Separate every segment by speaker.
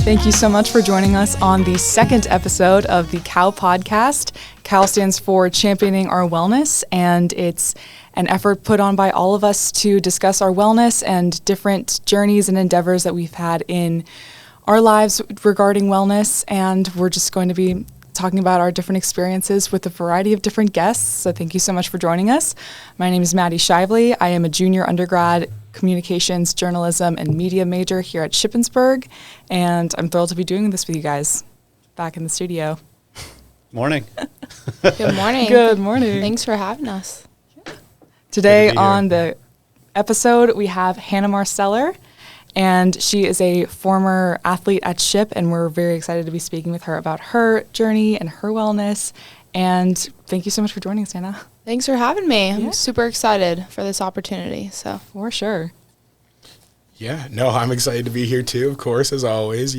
Speaker 1: Thank you so much for joining us on the second episode of the COW podcast. COW stands for Championing Our Wellness, and it's an effort put on by all of us to discuss our wellness and different journeys and endeavors that we've had in our lives regarding wellness. And we're just going to be talking about our different experiences with a variety of different guests. So thank you so much for joining us. My name is Maddie Shively. I am a junior undergrad communications, journalism, and media major here at Shippensburg, and I'm thrilled to be doing this with you guys back in the studio.
Speaker 2: Morning.
Speaker 3: Good morning.
Speaker 1: Good morning.
Speaker 3: Thanks for having us.
Speaker 1: Today on the episode, we have Hannah Marsteller, and she is a former athlete at SHIP, and we're very excited to be speaking with her about her journey and her wellness. And thank you so much for joining us, Hannah.
Speaker 3: Thanks for having me.
Speaker 1: Yeah.
Speaker 3: I'm super excited for this opportunity. So
Speaker 1: For sure.
Speaker 4: Yeah, no, I'm excited to be here too, of course, as always.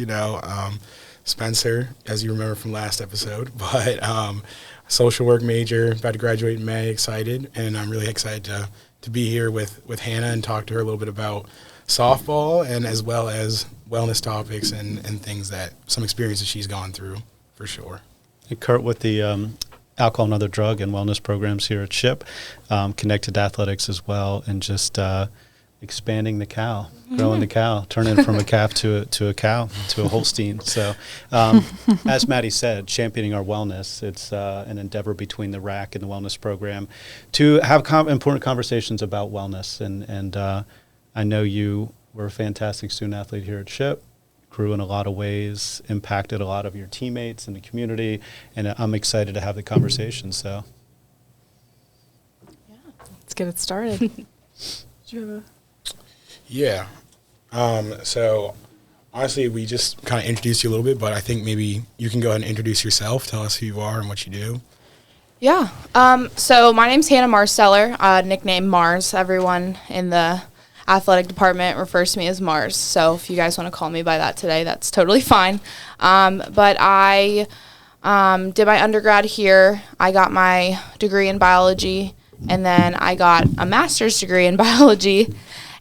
Speaker 4: Spencer, as you remember from last episode, but social work major, about to graduate in May, excited. And I'm really excited to be here with Hannah and talk to her a little bit about softball and as well as wellness topics and things that some experiences she's gone through, for sure.
Speaker 2: And Kurt, with the alcohol and other drug and wellness programs here at SHIP, connected to athletics as well, and just expanding the cow, growing the cow, turning it from a calf to a cow, to a Holstein. So as Maddie said, championing our wellness, it's an endeavor between the RAC and the wellness program to have important conversations about wellness. And I know you were a fantastic student athlete here at SHIP, grew in a lot of ways, impacted a lot of your teammates in the community, and I'm excited to have the conversation. So,
Speaker 1: yeah, let's get it started.
Speaker 4: Yeah. So honestly, we just kind of introduced you a little bit, but I think maybe you can go ahead and introduce yourself, tell us who you are and what you do.
Speaker 3: Yeah. So my name's Hannah Marsteller, nickname Mars. Everyone in the athletic department refers to me as Mars. So if you guys want to call me by that today, that's totally fine. But I did my undergrad here. I got my degree in biology, and then I got a master's degree in biology.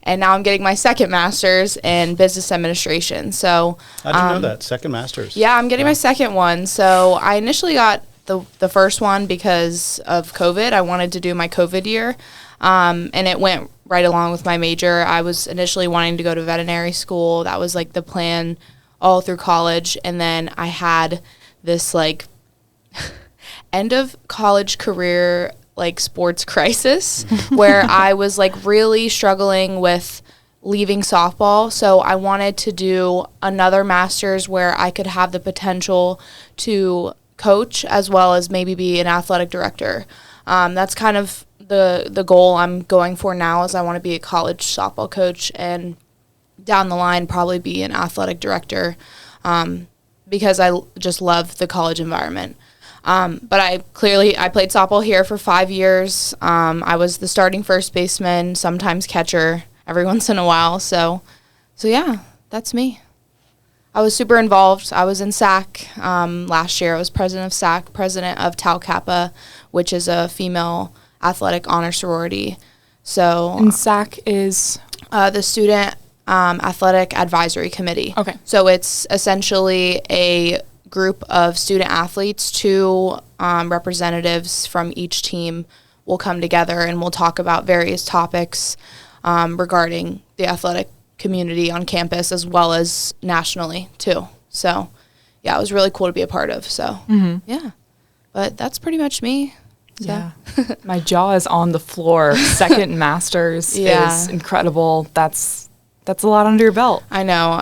Speaker 3: And now I'm getting my second master's in business administration. So
Speaker 2: I didn't know that. Second master's.
Speaker 3: Yeah, I'm getting my second one. So I initially got the first one because of COVID. I wanted to do my COVID year, and it went right along with my major. I was initially wanting to go to veterinary school. That was like the plan all through college. And then I had this like end of college career like sports crisis where I was like really struggling with leaving softball. So I wanted to do another master's where I could have the potential to coach as well as maybe be an athletic director. That's kind of the goal I'm going for now, is I want to be a college softball coach and down the line probably be an athletic director, because I just love the college environment. But I played softball here for 5 years. I was the starting first baseman, sometimes catcher, every once in a while. So yeah, that's me. I was super involved. I was in SAC last year. I was president of SAC, president of Tau Kappa, which is a female athletic honor sorority. So
Speaker 1: And SAC is
Speaker 3: the Student Athletic Advisory Committee.
Speaker 1: Okay.
Speaker 3: So it's essentially a group of student athletes. Two representatives from each team will come together and we'll talk about various topics regarding the athletic community on campus as well as nationally too. So yeah, it was really cool to be a part of. So yeah, but that's pretty much me. So.
Speaker 1: Yeah. My jaw is on the floor. Second master's is incredible. That's a lot under your belt.
Speaker 3: I know.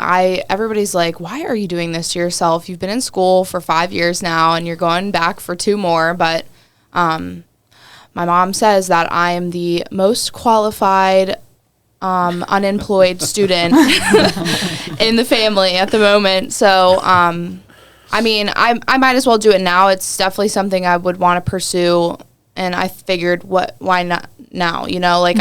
Speaker 3: Everybody's like, why are you doing this to yourself? You've been in school for 5 years now and you're going back for 2 more. But my mom says that I am the most qualified unemployed student in the family at the moment. So, I mean, I might as well do it now. It's definitely something I would want to pursue. And I figured, why not now? You know, like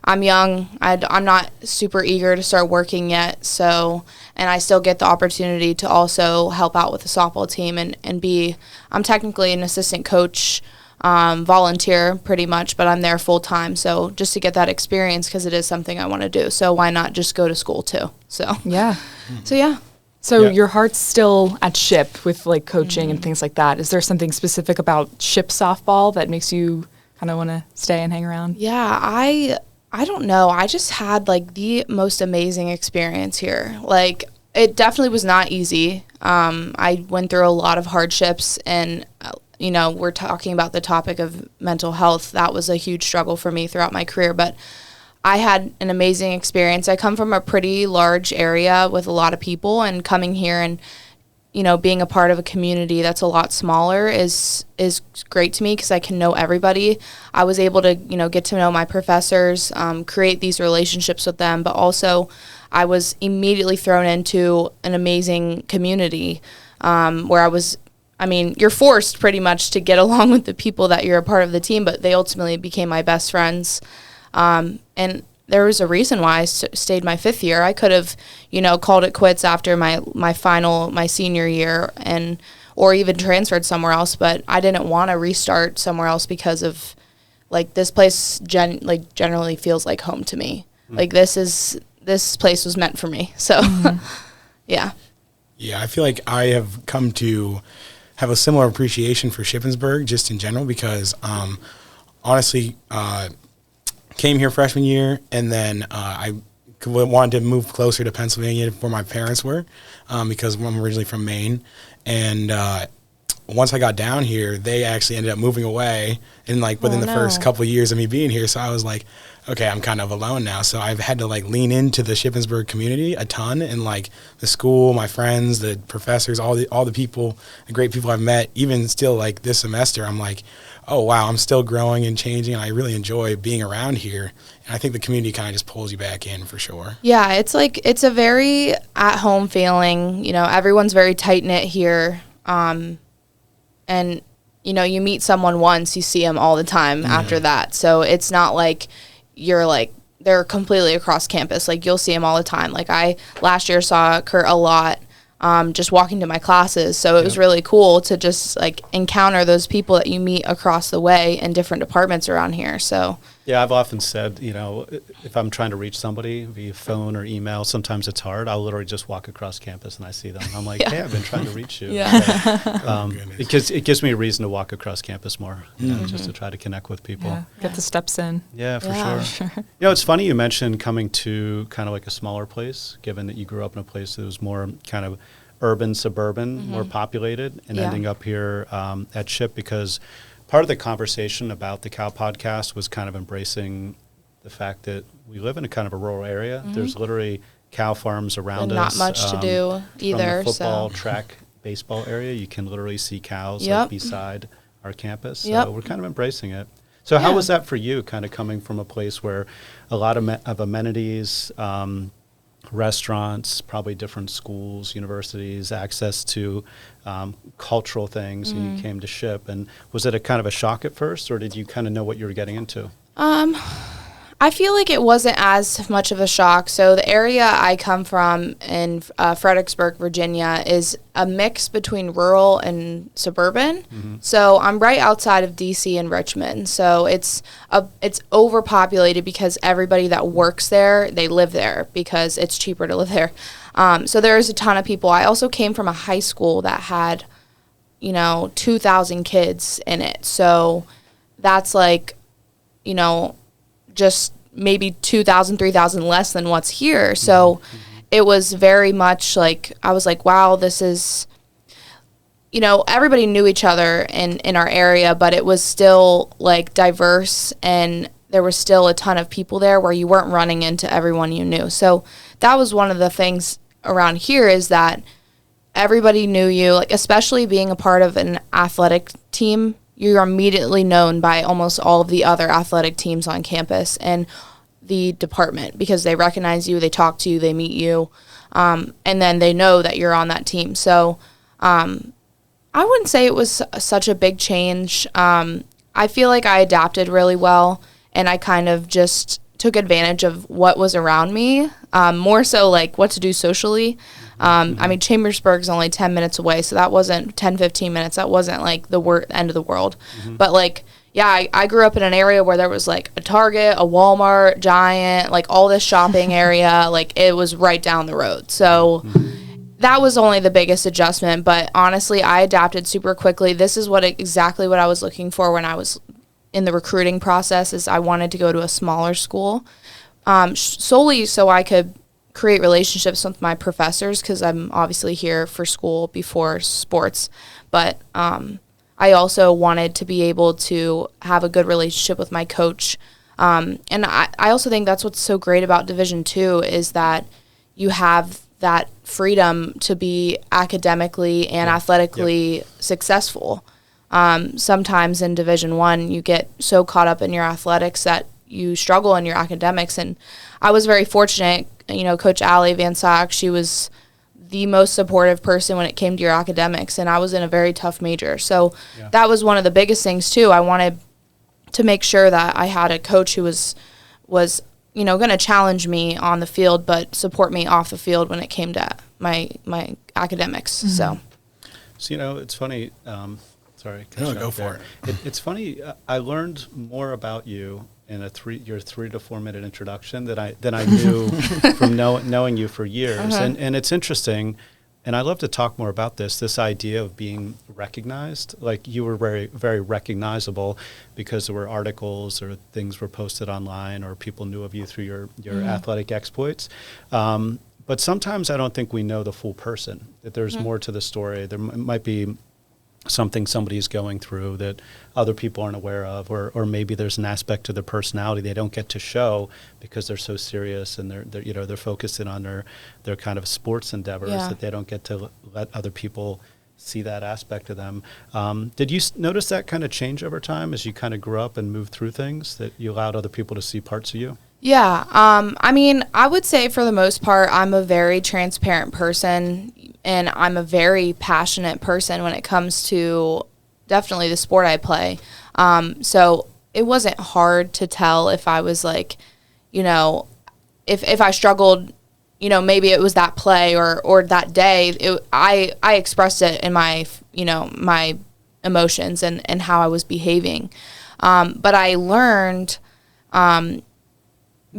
Speaker 3: I'm young. I'm not super eager to start working yet. So, and I still get the opportunity to also help out with the softball team and I'm technically an assistant coach, volunteer pretty much, but I'm there full time. So just to get that experience, because it is something I want to do. So why not just go to school too? So
Speaker 1: yeah.
Speaker 3: So yeah.
Speaker 1: So
Speaker 2: Yeah.
Speaker 1: your heart's still at SHIP with like coaching and things like that. Is there something specific about SHIP softball that makes you kind of want to stay and hang around?
Speaker 3: Yeah, I don't know. I just had like the most amazing experience here. Like it definitely was not easy. I went through a lot of hardships, and we're talking about the topic of mental health. That was a huge struggle for me throughout my career, but I had an amazing experience. I come from a pretty large area with a lot of people, and coming here and being a part of a community that's a lot smaller is great to me because I can know everybody. I was able to get to know my professors, create these relationships with them, but also I was immediately thrown into an amazing community where you're forced pretty much to get along with the people that you're a part of the team, but they ultimately became my best friends. And there was a reason why I stayed my 5th year. I could have, called it quits after my senior year or even transferred somewhere else, but I didn't want to restart somewhere else because of like this place generally feels like home to me. Like this place was meant for me. So yeah.
Speaker 4: Yeah, I feel like I have come to have a similar appreciation for Shippensburg just in general because honestly, came here freshman year, and then I wanted to move closer to Pennsylvania where my parents were because I'm originally from Maine. And once I got down here, they actually ended up moving away within the first couple of years of me being here. So I was like, okay, I'm kind of alone now. So I've had to lean into the Shippensburg community a ton, and the school, my friends, the professors, all the people, the great people I've met. Even still this semester, I'm like, oh wow, I'm still growing and changing, and I really enjoy being around here. And I think the community kind of just pulls you back in for sure.
Speaker 3: Yeah, it's a very at home feeling. Everyone's very tight knit here, and you meet someone once, you see them all the time after that. So it's not like you're they're completely across campus. You'll see them all the time. I last year saw Kurt a lot. Just walking to my classes. So it was really cool to just encounter those people that you meet across the way in different departments around here. So
Speaker 2: yeah, I've often said, if I'm trying to reach somebody via phone or email, sometimes it's hard. I'll literally just walk across campus and I see them. I'm like, hey, I've been trying to reach you. Because it gives me a reason to walk across campus more, just to try to connect with people.
Speaker 1: Yeah. Get the steps in.
Speaker 2: Yeah, for sure. It's funny you mentioned coming to kind of a smaller place, given that you grew up in a place that was more kind of urban, suburban, more populated, and ending up here at SHIP, because part of the conversation about the Cal podcast was kind of embracing the fact that we live in a kind of a rural area. There's literally cow farms around us.
Speaker 3: Not much to do either.
Speaker 2: From the football, track, baseball area, you can literally see cows beside our campus. So we're kind of embracing it. So how was that for you, kind of coming from a place where a lot of amenities, restaurants, probably different schools, universities, access to cultural things, and you came to SHIP? And was it a kind of a shock at first, or did you kind of know what you were getting into?
Speaker 3: I feel like it wasn't as much of a shock. So the area I come from in Fredericksburg, Virginia, is a mix between rural and suburban. So I'm right outside of DC and Richmond. So it's overpopulated because everybody that works there, they live there because it's cheaper to live there. So there's a ton of people. I also came from a high school that had, 2,000 kids in it. So that's just maybe 2,000, 3,000 less than what's here. So it was very much I was like, wow, this is, everybody knew each other in our area, but it was still diverse, and there was still a ton of people there where you weren't running into everyone you knew. So that was one of the things around here, is that everybody knew you, especially being a part of an athletic team. You're immediately known by almost all of the other athletic teams on campus and the department, because they recognize you, they talk to you, they meet you, and then they know that you're on that team. So I wouldn't say it was such a big change. I feel like I adapted really well, and I kind of just took advantage of what was around me, more so what to do socially. Chambersburg's only 10 minutes away, so that wasn't 10, 15 minutes. That wasn't the end of the world. But I grew up in an area where there was a Target, a Walmart, Giant, all this shopping area. It was right down the road. So that was only the biggest adjustment, but honestly, I adapted super quickly. This is exactly what I was looking for when I was in the recruiting process. Is I wanted to go to a smaller school, solely so I could create relationships with my professors, because I'm obviously here for school before sports, but I also wanted to be able to have a good relationship with my coach. And I also think that's what's so great about Division II is that you have that freedom to be academically and athletically successful. Sometimes in Division I, you get so caught up in your athletics that you struggle in your academics. And I was very fortunate, Coach Allie Van Sack, she was the most supportive person when it came to your academics, and I was in a very tough major. So that was one of the biggest things too. I wanted to make sure that I had a coach who was going to challenge me on the field, but support me off the field when it came to my academics. So
Speaker 2: it's funny. Sorry.
Speaker 4: No, go for it.
Speaker 2: It's funny. I learned more about you in your 3 to 4 minute introduction than I knew from knowing you for years. And it's interesting. And I love to talk more about this idea of being recognized. Like, you were very, very recognizable because there were articles or things were posted online or people knew of you through your athletic exploits. But sometimes I don't think we know the full person, that there's more to the story. There might be something somebody's going through that other people aren't aware of, or maybe there's an aspect to their personality they don't get to show because they're so serious and they're focused in on their kind of sports endeavors that they don't get to let other people see that aspect of them. Did you notice that kind of change over time as you kind of grew up and moved through things, that you allowed other people to see parts of you?
Speaker 3: Yeah. I would say for the most part, I'm a very transparent person, and I'm a very passionate person when it comes to definitely the sport I play. So it wasn't hard to tell if I was like, if I struggled, maybe it was that play or that day. I expressed it in my, my emotions and how I was behaving. But I learned,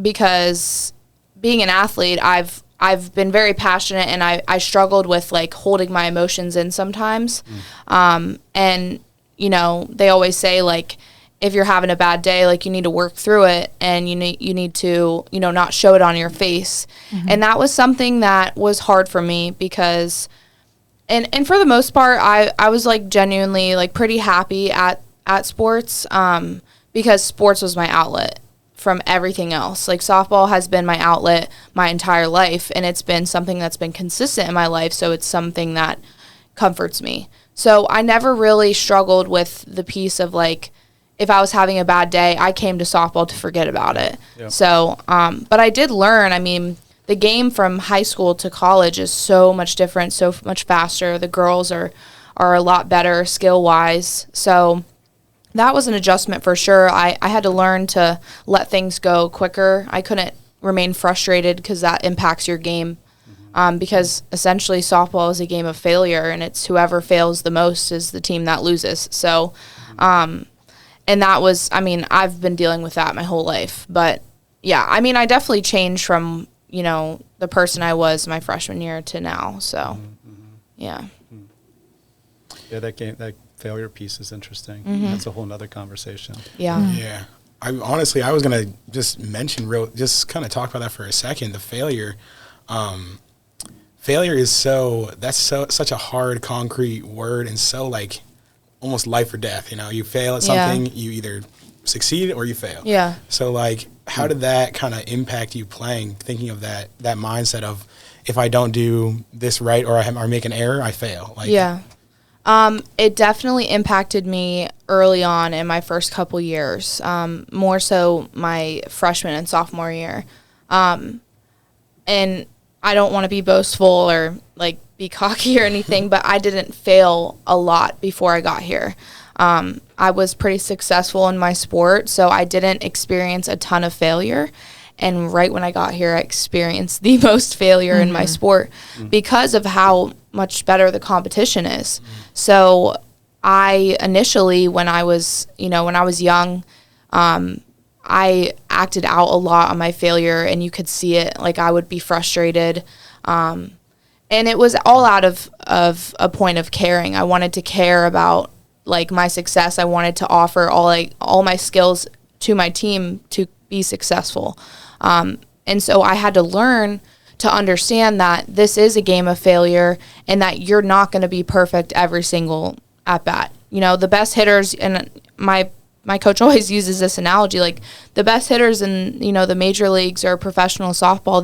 Speaker 3: because being an athlete, I've been very passionate, and I struggled with like holding my emotions in sometimes. And they always say, like, if you're having a bad day, like, you need to work through it, and you need to not show it on your face. And that was something that was hard for me because and for the most part I was like genuinely like pretty happy at sports, because sports was my outlet from everything else. Like, softball has been my outlet my entire life, and it's been something that's been consistent in my life, so it's something that comforts me. So I never really struggled with the piece of, like, if I was having a bad day, I came to softball to forget about it. Yep. So, but I did learn, the game from high school to college is so much different, so much faster. The girls are a lot better skill-wise. So that was an adjustment for sure. I had to learn to let things go quicker. I couldn't remain frustrated because that impacts your game. Because essentially softball is a game of failure, and it's whoever fails the most is the team that loses. So, and that was, I've been dealing with that my whole life. But yeah, I definitely changed from, the person I was my freshman year to now. So, yeah.
Speaker 2: Yeah, that failure piece is interesting. That's a whole nother conversation.
Speaker 3: Yeah.
Speaker 4: I was going to just mention just kind of talk about that for a second. The failure, failure is such a hard, concrete word, and so like almost life or death. You fail at something, you either succeed or you fail. Yeah. So like, how did that kind of impact you playing, thinking of that mindset of, if I don't do this right or make an error, I fail? Like,
Speaker 3: it definitely impacted me early on in my first couple years, more so my freshman and sophomore year. And I don't want to be boastful or like be cocky or anything, but I didn't fail a lot before I got here. I was pretty successful in my sport, so I didn't experience a ton of failure. And right when I got here, I experienced the most failure in my sport because of how much better the competition is. So I initially, when I was young, I acted out a lot on my failure, and you could see it. Like, I would be frustrated. And And it was all out of a point of caring. I wanted to care about like my success. I wanted to offer all my skills to my team to be successful. And so I had to learn to understand that this is a game of failure and that you're not going to be perfect every single at bat. You know, the best hitters, and my coach always uses this analogy, like the best hitters in, you know, the major leagues or professional softball,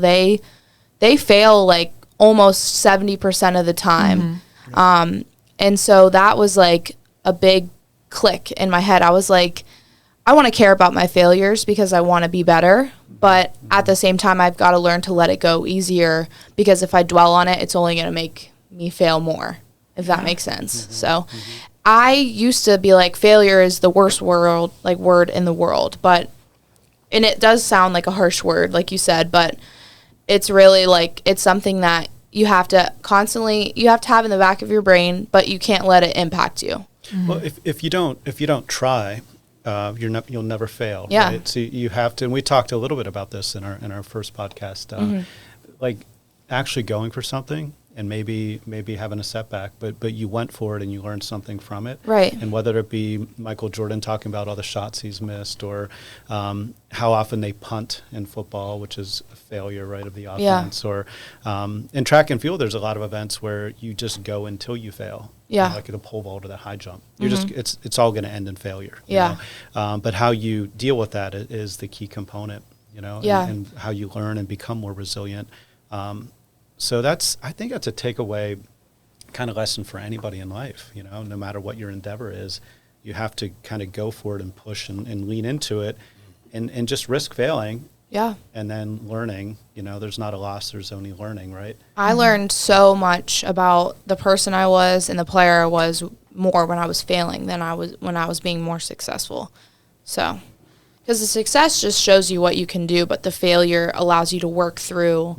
Speaker 3: they fail like almost 70% of the time. And so that was like a big click in my head. I was like, I want to care about my failures because I want to be better. But at the same time, I've got to learn to let it go easier, because if I dwell on it, it's only going to make me fail more, if that makes sense. So I used to be like, failure is the worst word in the world. But, and it does sound like a harsh word, like you said, but it's really like, it's something that you have to have in the back of your brain, but you can't let it impact you.
Speaker 2: Well, if you don't try, you'll never fail.
Speaker 3: Yeah.
Speaker 2: Right? So you have to, and we talked a little bit about this in our first podcast, like actually going for something and maybe having a setback, but you went for it and you learned something from it.
Speaker 3: Right.
Speaker 2: And whether it be Michael Jordan talking about all the shots he's missed, or how often they punt in football, which is a failure, right, of the offense. Or in track and field, there's a lot of events where you just go until you fail.
Speaker 3: Yeah.
Speaker 2: You know, like the pole vault or the high jump. You're just it's all going to end in failure.
Speaker 3: Yeah.
Speaker 2: You know? But how you deal with that is the key component. You know.
Speaker 3: Yeah.
Speaker 2: And how you learn and become more resilient. So I think that's a takeaway kind of lesson for anybody in life. You know, no matter what your endeavor is, you have to kind of go for it and push and lean into it, and just risk failing.
Speaker 3: Yeah.
Speaker 2: And then learning. You know, there's not a loss, there's only learning, right?
Speaker 3: I learned so much about the person I was and the player I was more when I was failing than when I was being more successful. So, because the success just shows you what you can do, but the failure allows you to work through,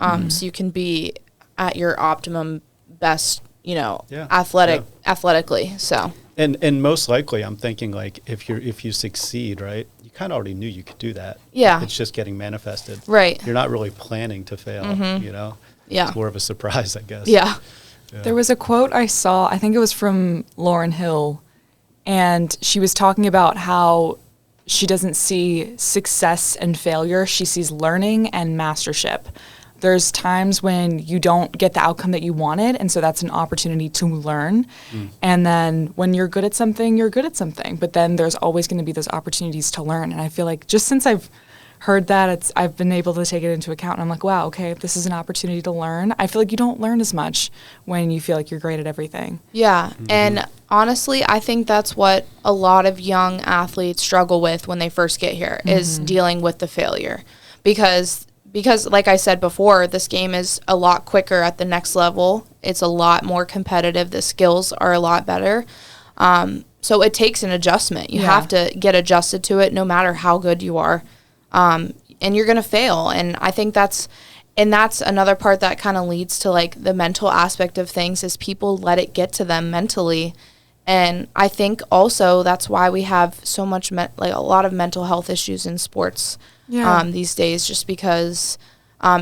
Speaker 3: so you can be at your optimum best, you know, athletically. So.
Speaker 2: And most likely, I'm thinking, like, if you succeed, right, you kind of already knew you could do that.
Speaker 3: Yeah.
Speaker 2: It's just getting manifested.
Speaker 3: Right.
Speaker 2: You're not really planning to fail, you know?
Speaker 3: Yeah.
Speaker 2: It's more of a surprise, I guess.
Speaker 3: Yeah.
Speaker 1: There was a quote I saw, I think it was from Lauryn Hill, and she was talking about how she doesn't see success and failure. She sees learning and mastership. There's times when you don't get the outcome that you wanted, and so that's an opportunity to learn. And then when you're good at something, you're good at something. But then there's always going to be those opportunities to learn. And I feel like just since I've heard that, I've been able to take it into account. And I'm like, wow, okay, if this is an opportunity to learn. I feel like you don't learn as much when you feel like you're great at everything.
Speaker 3: Yeah, and honestly, I think that's what a lot of young athletes struggle with when they first get here, is dealing with the failure. Because like I said before, this game is a lot quicker at the next level. It's a lot more competitive. The skills are a lot better. So it takes an adjustment. You have to get adjusted to it no matter how good you are. And you're going to fail. And I think that's another part that kind of leads to like the mental aspect of things, is people let it get to them mentally. And I think also that's why we have so much, like a lot of mental health issues in sports these days, just because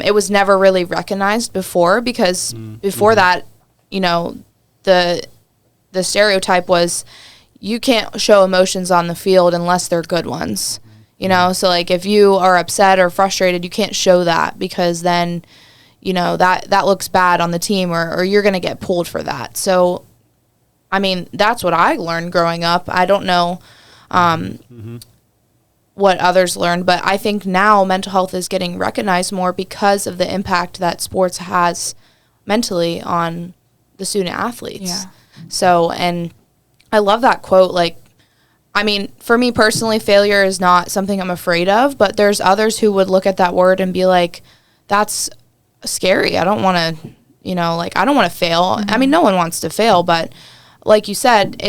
Speaker 3: it was never really recognized before, because before that, you know, the stereotype was you can't show emotions on the field unless they're good ones, you know? So like if you are upset or frustrated, you can't show that, because then, you know, that looks bad on the team, or you're going to get pulled for that. So, I mean, that's what I learned growing up. I don't know what others learned, but I think now mental health is getting recognized more because of the impact that sports has mentally on the student athletes.
Speaker 1: Yeah.
Speaker 3: So, and I love that quote. Like, I mean, for me personally, failure is not something I'm afraid of, but there's others who would look at that word and be like, that's scary. I don't want to, you know, like, I don't want to fail. I mean, no one wants to fail, but like you said,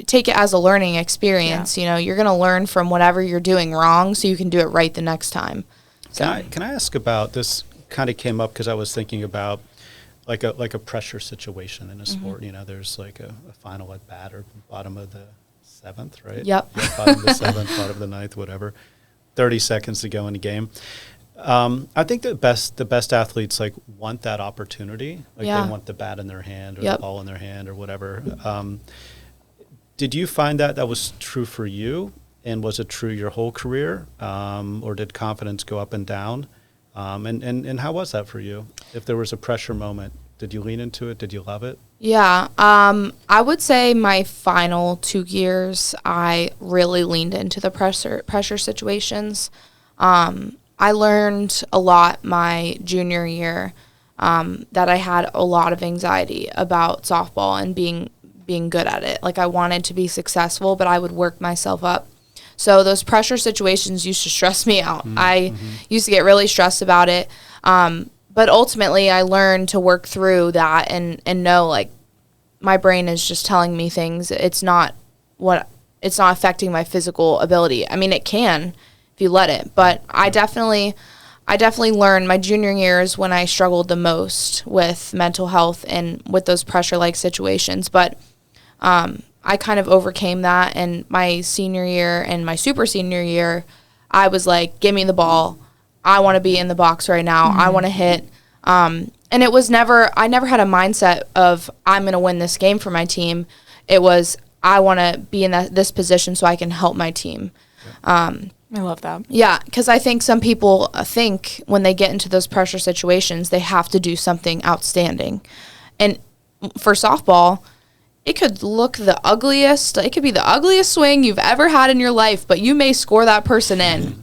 Speaker 3: take it as a learning experience. You know, you're going to learn from whatever you're doing wrong so you can do it right the next time. So.
Speaker 2: Can I ask about this? Kind of came up because I was thinking about like a pressure situation in a sport. You know, there's like a final at bat or bottom of the seventh, right?
Speaker 3: Yep.
Speaker 2: Yeah, bottom of the seventh, bottom of the ninth, whatever. 30 seconds to go in the game. I think the best athletes like want that opportunity. Like
Speaker 3: Yeah.
Speaker 2: they want the bat in their hand or
Speaker 3: Yep.
Speaker 2: the ball in their hand or whatever. Did you find that was true for you? And was it true your whole career? Or did confidence go up and down? And how was that for you? If there was a pressure moment, did you lean into it? Did you love it?
Speaker 3: Yeah, I would say my final 2 years, I really leaned into the pressure situations. I learned a lot my junior year, that I had a lot of anxiety about softball and being good at it. Like I wanted to be successful, but I would work myself up. So those pressure situations used to stress me out. I used to get really stressed about it. But ultimately I learned to work through that and know like my brain is just telling me things. It's not affecting my physical ability. I mean, it can if you let it, but I definitely learned my junior years when I struggled the most with mental health and with those pressure-like situations. But I kind of overcame that, and my senior year and my super senior year, I was like, give me the ball. I want to be in the box right now. I want to hit. And it was I never had a mindset of I'm going to win this game for my team. It was I want to be in this position so I can help my team.
Speaker 1: I love that.
Speaker 3: Yeah, because I think some people think when they get into those pressure situations, they have to do something outstanding. And for softball, it could look the ugliest. It could be the ugliest swing you've ever had in your life, but you may score that person in.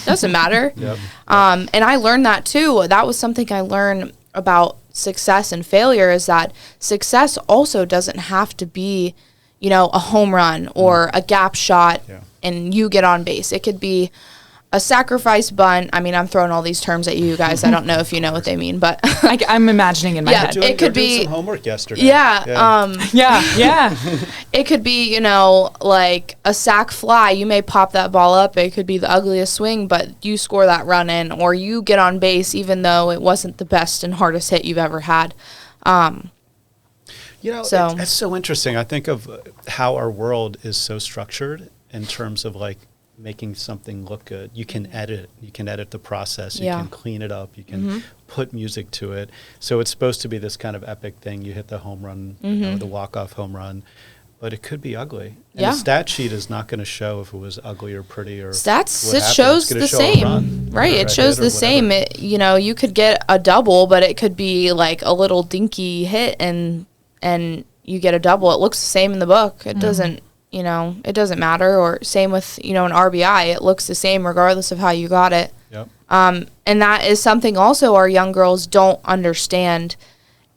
Speaker 3: Doesn't matter.
Speaker 2: Yep.
Speaker 3: And I learned that too. That was something I learned about success and failure, is that success also doesn't have to be, a home run or a gap shot and you get on base. It could be a sacrifice bunt. I mean, I'm throwing all these terms at you guys. I don't know if you know what they mean, but
Speaker 1: I'm imagining in my head.
Speaker 3: it could be
Speaker 2: some homework yesterday.
Speaker 3: Yeah.
Speaker 1: Yeah.
Speaker 3: It could be, like a sac fly. You may pop that ball up. It could be the ugliest swing, but you score that run in, or you get on base even though it wasn't the best and hardest hit you've ever had.
Speaker 2: It's so interesting. I think of how our world is so structured in terms of like making something look good. You can edit. You can edit the process. You can clean it up. You can put music to it. So it's supposed to be this kind of epic thing. You hit the home run, the walk-off home run. But it could be ugly. And the stat sheet is not going to show if it was ugly or pretty or
Speaker 3: stats.
Speaker 2: It
Speaker 3: shows the same, right? It shows the same. You could get a double, but it could be like a little dinky hit, and you get a double. It looks the same in the book. It doesn't. It doesn't matter. Or same with an RBI. It looks the same regardless of how you got it.
Speaker 2: Yep.
Speaker 3: And that is something also our young girls don't understand,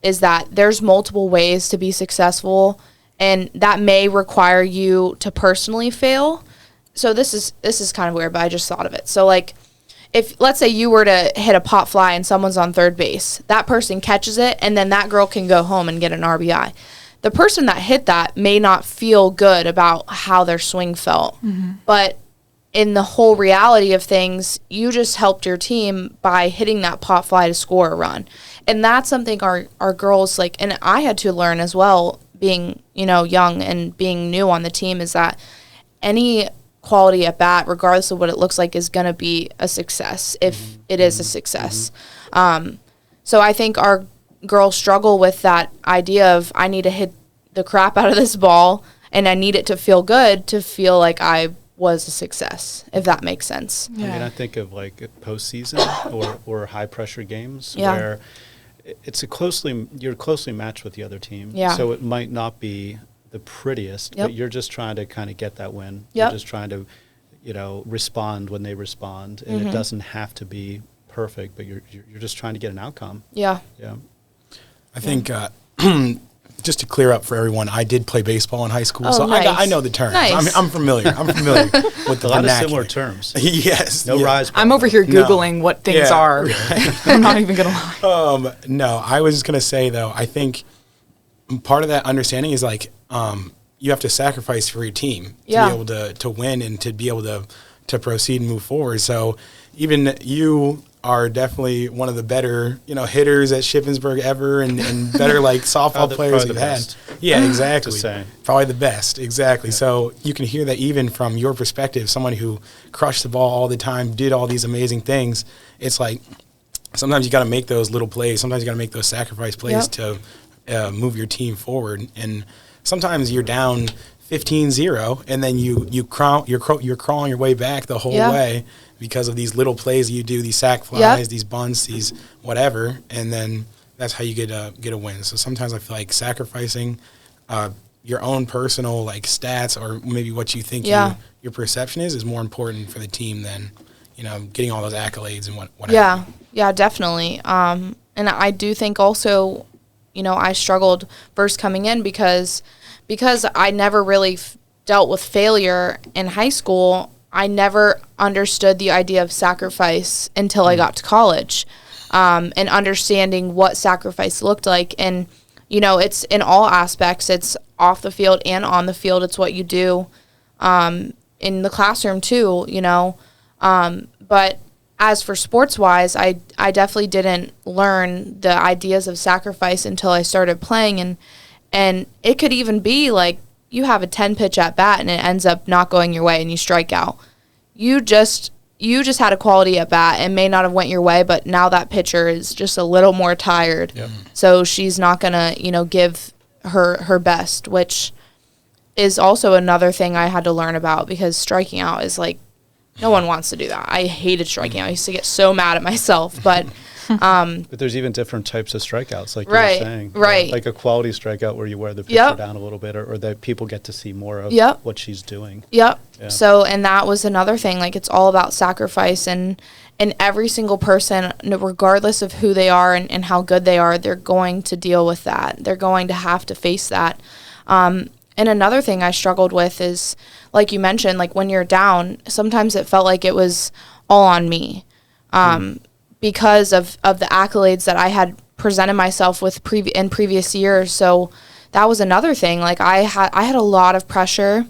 Speaker 3: is that there's multiple ways to be successful. And that may require you to personally fail. So this is kind of weird, but I just thought of it. So like, if let's say you were to hit a pop fly and someone's on third base, that person catches it, and then that girl can go home and get an RBI. The person that hit that may not feel good about how their swing felt, but in the whole reality of things, you just helped your team by hitting that pop fly to score a run. And that's something our girls like, and I had to learn as well, being young and being new on the team, is that any quality at bat, regardless of what it looks like, is going to be a success if it is a success. So I think our girls struggle with that idea of, I need to hit the crap out of this ball and I need it to feel good to feel like I was a success, if that makes sense.
Speaker 1: Yeah.
Speaker 2: I mean, I think of like postseason or high pressure games where you're closely matched with the other team.
Speaker 3: Yeah.
Speaker 2: So it might not be the prettiest, but you're just trying to kind of get that win.
Speaker 3: Yep.
Speaker 2: You're just trying to, respond when they respond, and it doesn't have to be perfect, but you're just trying to get an outcome.
Speaker 3: Yeah.
Speaker 2: Yeah.
Speaker 4: I think just to clear up for everyone, I did play baseball in high school, so
Speaker 3: nice.
Speaker 4: I know the terms.
Speaker 3: Nice.
Speaker 4: I'm familiar. with the
Speaker 2: A lot of
Speaker 4: vernacular.
Speaker 2: similar terms.
Speaker 4: Yes.
Speaker 2: No rise.
Speaker 1: I'm over here Googling what things
Speaker 4: Yeah.
Speaker 1: are. I'm not even going to lie.
Speaker 4: No, I was just going to say, though, I think part of that understanding is like you have to sacrifice for your team to be able to win and to be able to proceed and move forward. So even you are definitely one of the better, hitters at Shippensburg ever, and better like softball players
Speaker 2: probably
Speaker 4: we've
Speaker 2: the
Speaker 4: had.
Speaker 2: best.
Speaker 4: Yeah, exactly.
Speaker 2: Just saying.
Speaker 4: Probably the best, exactly. So you can hear that even from your perspective, someone who crushed the ball all the time, did all these amazing things. It's like sometimes you got to make those little plays. Sometimes you got to make those sacrifice plays to move your team forward. And sometimes you're down 15-0, and then you're crawling your way back the whole way because of these little plays you do, these sac flies, these bunts, these whatever, and then that's how you get a win. So sometimes I feel like sacrificing your own personal like stats or maybe what you think your perception is more important for the team than getting all those accolades and whatever.
Speaker 3: Yeah, definitely. And I do think also, I struggled first coming in because I never really dealt with failure in high school. I never understood the idea of sacrifice until I got to college, and understanding what sacrifice looked like. And, it's in all aspects. It's off the field and on the field. It's what you do in the classroom too, But as for sports-wise, I definitely didn't learn the ideas of sacrifice until I started playing. And it could even be like you have a 10-pitch at-bat and it ends up not going your way and you strike out. You just had a quality at-bat and may not have went your way, but now that pitcher is just a little more tired. Yep. So she's not going to, give her best, which is also another thing I had to learn about because striking out is like, no one wants to do that. I hated striking out. I used to get so mad at myself, but
Speaker 2: but there's even different types of strikeouts, like you were saying.
Speaker 3: Right.
Speaker 2: Like a quality strikeout where you wear the pitcher down a little bit or that people get to see more of what she's doing.
Speaker 3: Yep. Yeah. So, and that was another thing. Like, it's all about sacrifice. And every single person, regardless of who they are and how good they are, they're going to deal with that. They're going to have to face that. And another thing I struggled with is, like you mentioned, like when you're down, sometimes it felt like it was all on me. Because of the accolades that I had presented myself with in previous years. So that was another thing. Like I had a lot of pressure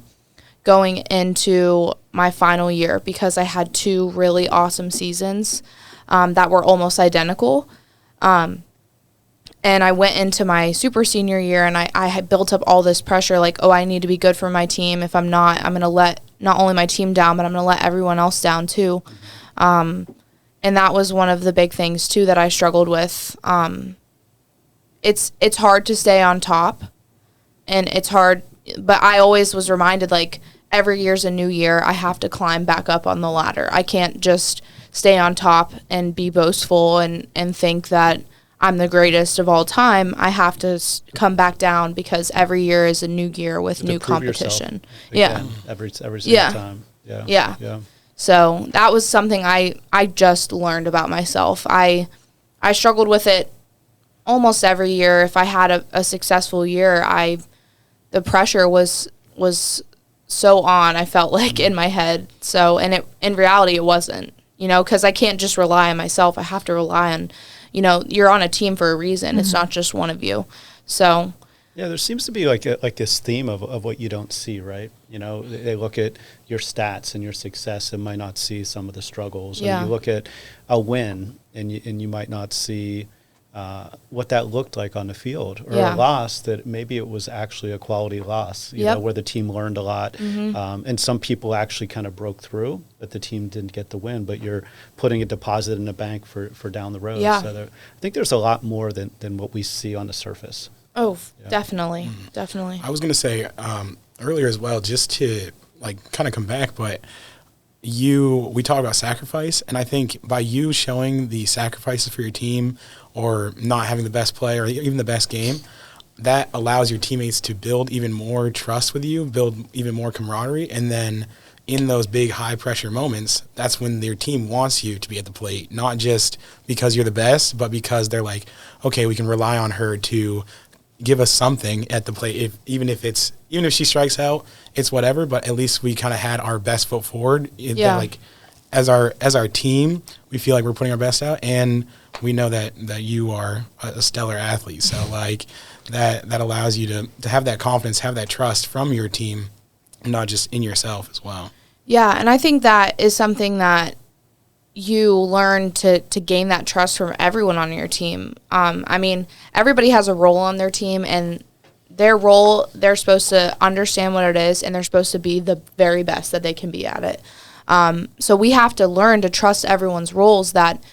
Speaker 3: going into my final year because I had 2 really awesome seasons that were almost identical. And I went into my super senior year and I had built up all this pressure like, I need to be good for my team. If I'm not, I'm going to let not only my team down, but I'm going to let everyone else down too. And that was one of the big things, too, that I struggled with. It's hard to stay on top, and it's hard, but I always was reminded, like, every year's a new year. I have to climb back up on the ladder. I can't just stay on top and be boastful and think that I'm the greatest of all time. I have to come back down because every year is a new year with new competition.
Speaker 2: Every single time. Yeah.
Speaker 3: So that was something I just learned about myself. I struggled with it almost every year. If I had a successful year, the pressure was so on, I felt like, in my head. So, and in reality, it wasn't, because I can't just rely on myself. I have to rely on, you're on a team for a reason. Mm-hmm. It's not just one of you. So.
Speaker 2: Yeah, there seems to be like this theme of what you don't see, right? They look at your stats and your success and might not see some of the struggles. Yeah. And you look at a win and you might not see what that looked like on the field, or a loss that maybe it was actually a quality loss, you know, where the team learned a lot. Mm-hmm. And some people actually kind of broke through, but the team didn't get the win. But you're putting a deposit in the bank for down the road.
Speaker 3: Yeah.
Speaker 2: So I think there's a lot more than what we see on the surface.
Speaker 3: Oh, definitely. Definitely.
Speaker 4: I was going to say earlier as well, just to like kind of come back, but we talk about sacrifice, and I think by you showing the sacrifices for your team or not having the best play or even the best game, that allows your teammates to build even more trust with you, build even more camaraderie, and then in those big high-pressure moments, that's when their team wants you to be at the plate, not just because you're the best, but because they're like, okay, we can rely on her to give us something at the plate. Even if she strikes out, it's whatever, but at least we kind of had our best foot forward. Like as our team, we feel like we're putting our best out, and we know that you are a stellar athlete. So like that allows you to have that confidence, have that trust from your team, not just in yourself as well.
Speaker 3: Yeah, and I think that is something that, you learn to gain that trust from everyone on your team. I mean, everybody has a role on their team, and their role, they're supposed to understand what it is, and they're supposed to be the very best that they can be at it. So we have to learn to trust everyone's roles, that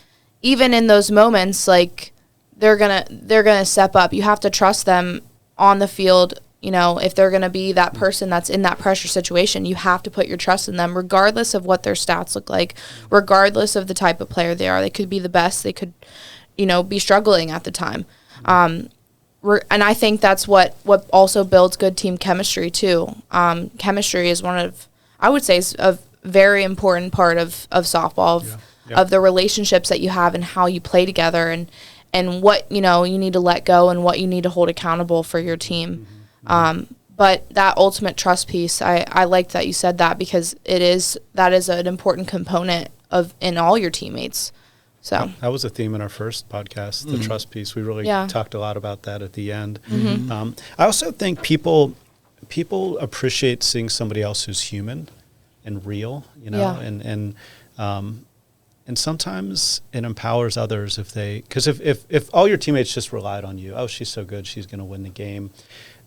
Speaker 3: even in those moments, like, they're gonna step up. You have to trust them on the field. You know, if they're going to be that person that's in that pressure situation, you have to put your trust in them, regardless of what their stats look like, regardless of the type of player they are. They could be the best. They could, you know, be struggling at the time. And I think that's what also builds good team chemistry, too. Chemistry is one of, I would say, is a very important part of softball, of the relationships that you have and how you play together, and what, you know, you need to let go and what you need to hold accountable for your team. But that ultimate trust piece, I like that you said that, because that is an important component in all your teammates. So
Speaker 2: that was a theme in our first podcast, the trust piece. We really talked a lot about that at the end. I also think people appreciate seeing somebody else who's human and real, you know, and sometimes it empowers others because if all your teammates just relied on you, oh, she's so good, she's going to win the game,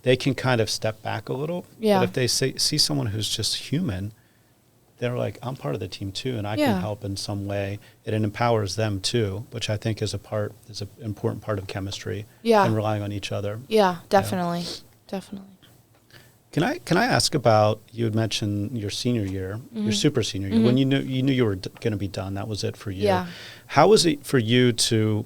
Speaker 2: they can kind of step back a little. But if they see someone who's just human, they're like, I'm part of the team too, and I can help in some way. It empowers them too, which I think is an important part of chemistry. And relying on each other.
Speaker 3: Yeah, definitely, definitely.
Speaker 2: Can I ask about, you had mentioned your senior year, your super senior year, when you knew you were going to be done, that was it for you.
Speaker 3: Yeah.
Speaker 2: How was it for you to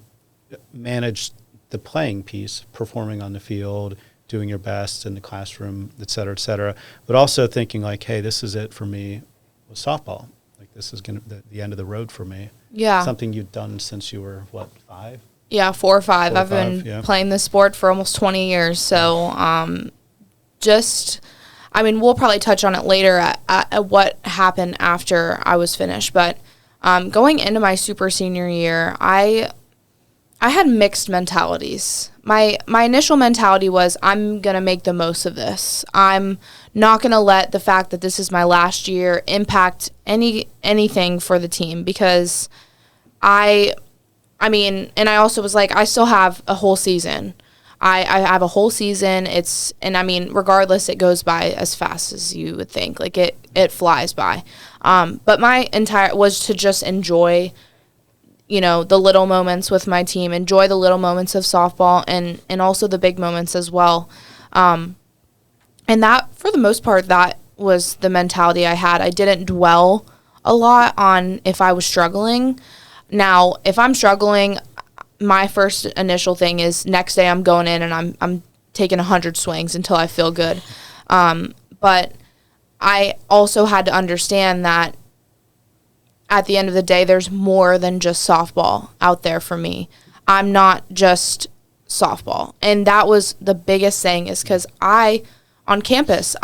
Speaker 2: manage the playing piece, performing on the field, doing your best in the classroom, et cetera, but also thinking like, hey, this is it for me with softball. Like, this is going to the end of the road for me. Yeah. Something you've done since you were, 5?
Speaker 3: Yeah, 4 or 5. I've been playing this sport for almost 20 years. So we'll probably touch on it later at what happened after I was finished. But going into my super senior year, I had mixed mentalities. My initial mentality was, I'm going to make the most of this. I'm not going to let the fact that this is my last year impact anything for the team, because I also was like, I still have a whole season. I have a whole season. Regardless, it goes by as fast as you would think. Like, it flies by. But my entire was to just enjoy, the little moments with my team, enjoy the little moments of softball, and also the big moments as well. And that, for the most part, that was the mentality I had. I didn't dwell a lot on if I was struggling. Now, if I'm struggling, my first initial thing is next day I'm going in and I'm taking 100 swings until I feel good. But I also had to understand that at the end of the day, there's more than just softball out there for me. I'm not just softball. And that was the biggest thing, is because on campus,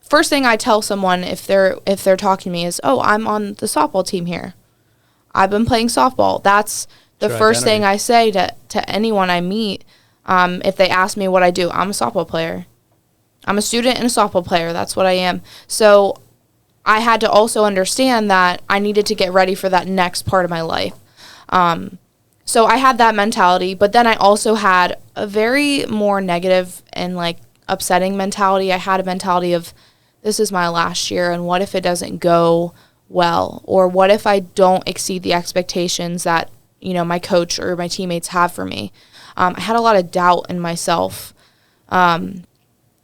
Speaker 3: first thing I tell someone if they're talking to me is, oh, I'm on the softball team here. I've been playing softball. That's the first thing I say to anyone I meet. If they ask me what I do, I'm a softball player. I'm a student and a softball player. That's what I am. So I had to also understand that I needed to get ready for that next part of my life. So I had that mentality, but then I also had a very more negative and upsetting mentality. I had a mentality of, this is my last year, and what if it doesn't go well? Or what if I don't exceed the expectations that, my coach or my teammates have for me? I had a lot of doubt in myself. And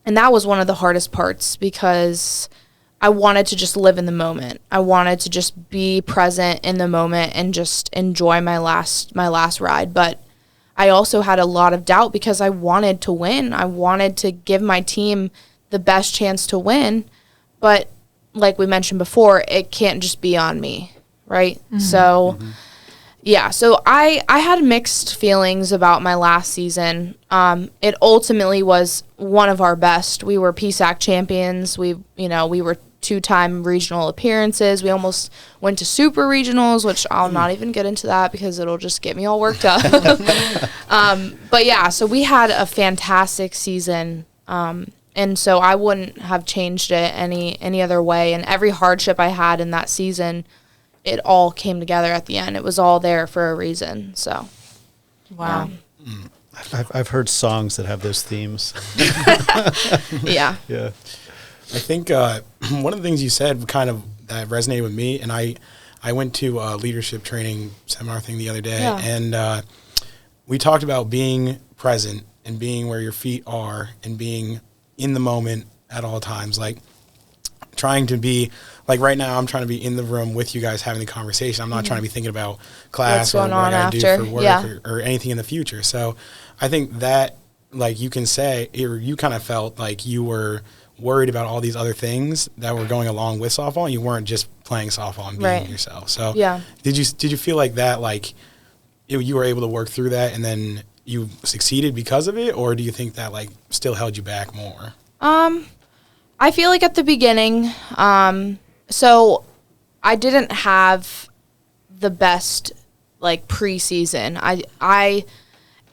Speaker 3: that was one of the hardest parts, because I wanted to just live in the moment. I wanted to just be present in the moment and just enjoy my last ride. But I also had a lot of doubt, because I wanted to win. I wanted to give my team the best chance to win. But like we mentioned before, it can't just be on me, right? Mm-hmm. So, yeah. So I had mixed feelings about my last season. It ultimately was one of our best. We were PSAC champions. We were 2-time regional appearances. We almost went to super regionals, which I'll not even get into that because it'll just get me all worked up. But yeah, so we had a fantastic season. And so I wouldn't have changed it any other way. And every hardship I had in that season, it all came together at the end. It was all there for a reason. So,
Speaker 1: Wow.
Speaker 2: I've heard songs that have those themes.
Speaker 3: yeah.
Speaker 2: Yeah.
Speaker 4: I think one of the things you said kind of that resonated with me, and I went to a leadership training seminar thing the other day,
Speaker 3: Yeah.
Speaker 4: and we talked about being present and being where your feet are and being in the moment at all times. Like trying to be, like right now I'm trying to be in the room with you guys having the conversation. I'm not trying to be thinking about class
Speaker 3: What's
Speaker 4: or
Speaker 3: going
Speaker 4: what I
Speaker 3: on
Speaker 4: gotta
Speaker 3: after.
Speaker 4: do for work
Speaker 3: Yeah.
Speaker 4: or anything in the future. So I think that, like, you can say, or you kind of felt like you were worried about all these other things that were going along with softball, and you weren't just playing softball and being
Speaker 3: Right.
Speaker 4: yourself. So
Speaker 3: Yeah.
Speaker 4: did you feel like that, like you were able to work through that and then you succeeded because of it, or do you think that like still held you back more?
Speaker 3: I feel like at the beginning, so I didn't have the best like preseason.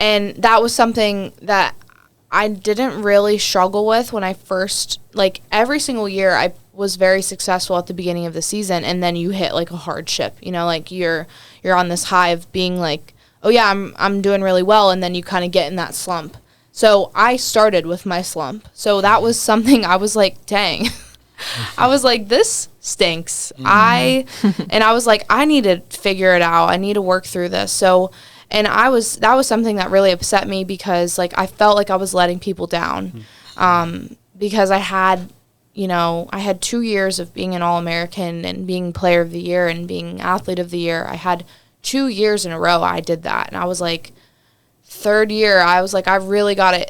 Speaker 3: And that was something that I didn't really struggle with when I first, like every single year I was very successful at the beginning of the season, and then you hit like a hardship, like you're on this high of being like, oh yeah, I'm doing really well, and then you kind of get in that slump. So I started with my slump. So that was something I was like, dang. I was like, this stinks. And I was like, I need to figure it out. I need to work through this. So, and that was something that really upset me because like I felt like I was letting people down. Because I had 2 years of being an All-American and being player of the year and being athlete of the year. I had 2 years in a row I did that. And I was like, third year, I was like, I really got to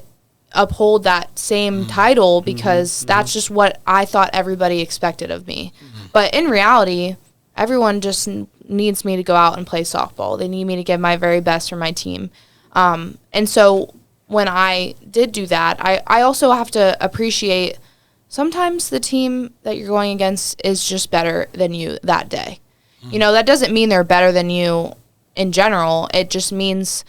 Speaker 3: uphold that same title because that's just what I thought everybody expected of me. But in reality, everyone just needs me to go out and play softball. They need me to give my very best for my team. And so when I did do that, I also have to appreciate sometimes the team that you're going against is just better than you that day. That doesn't mean they're better than you in general. It just means...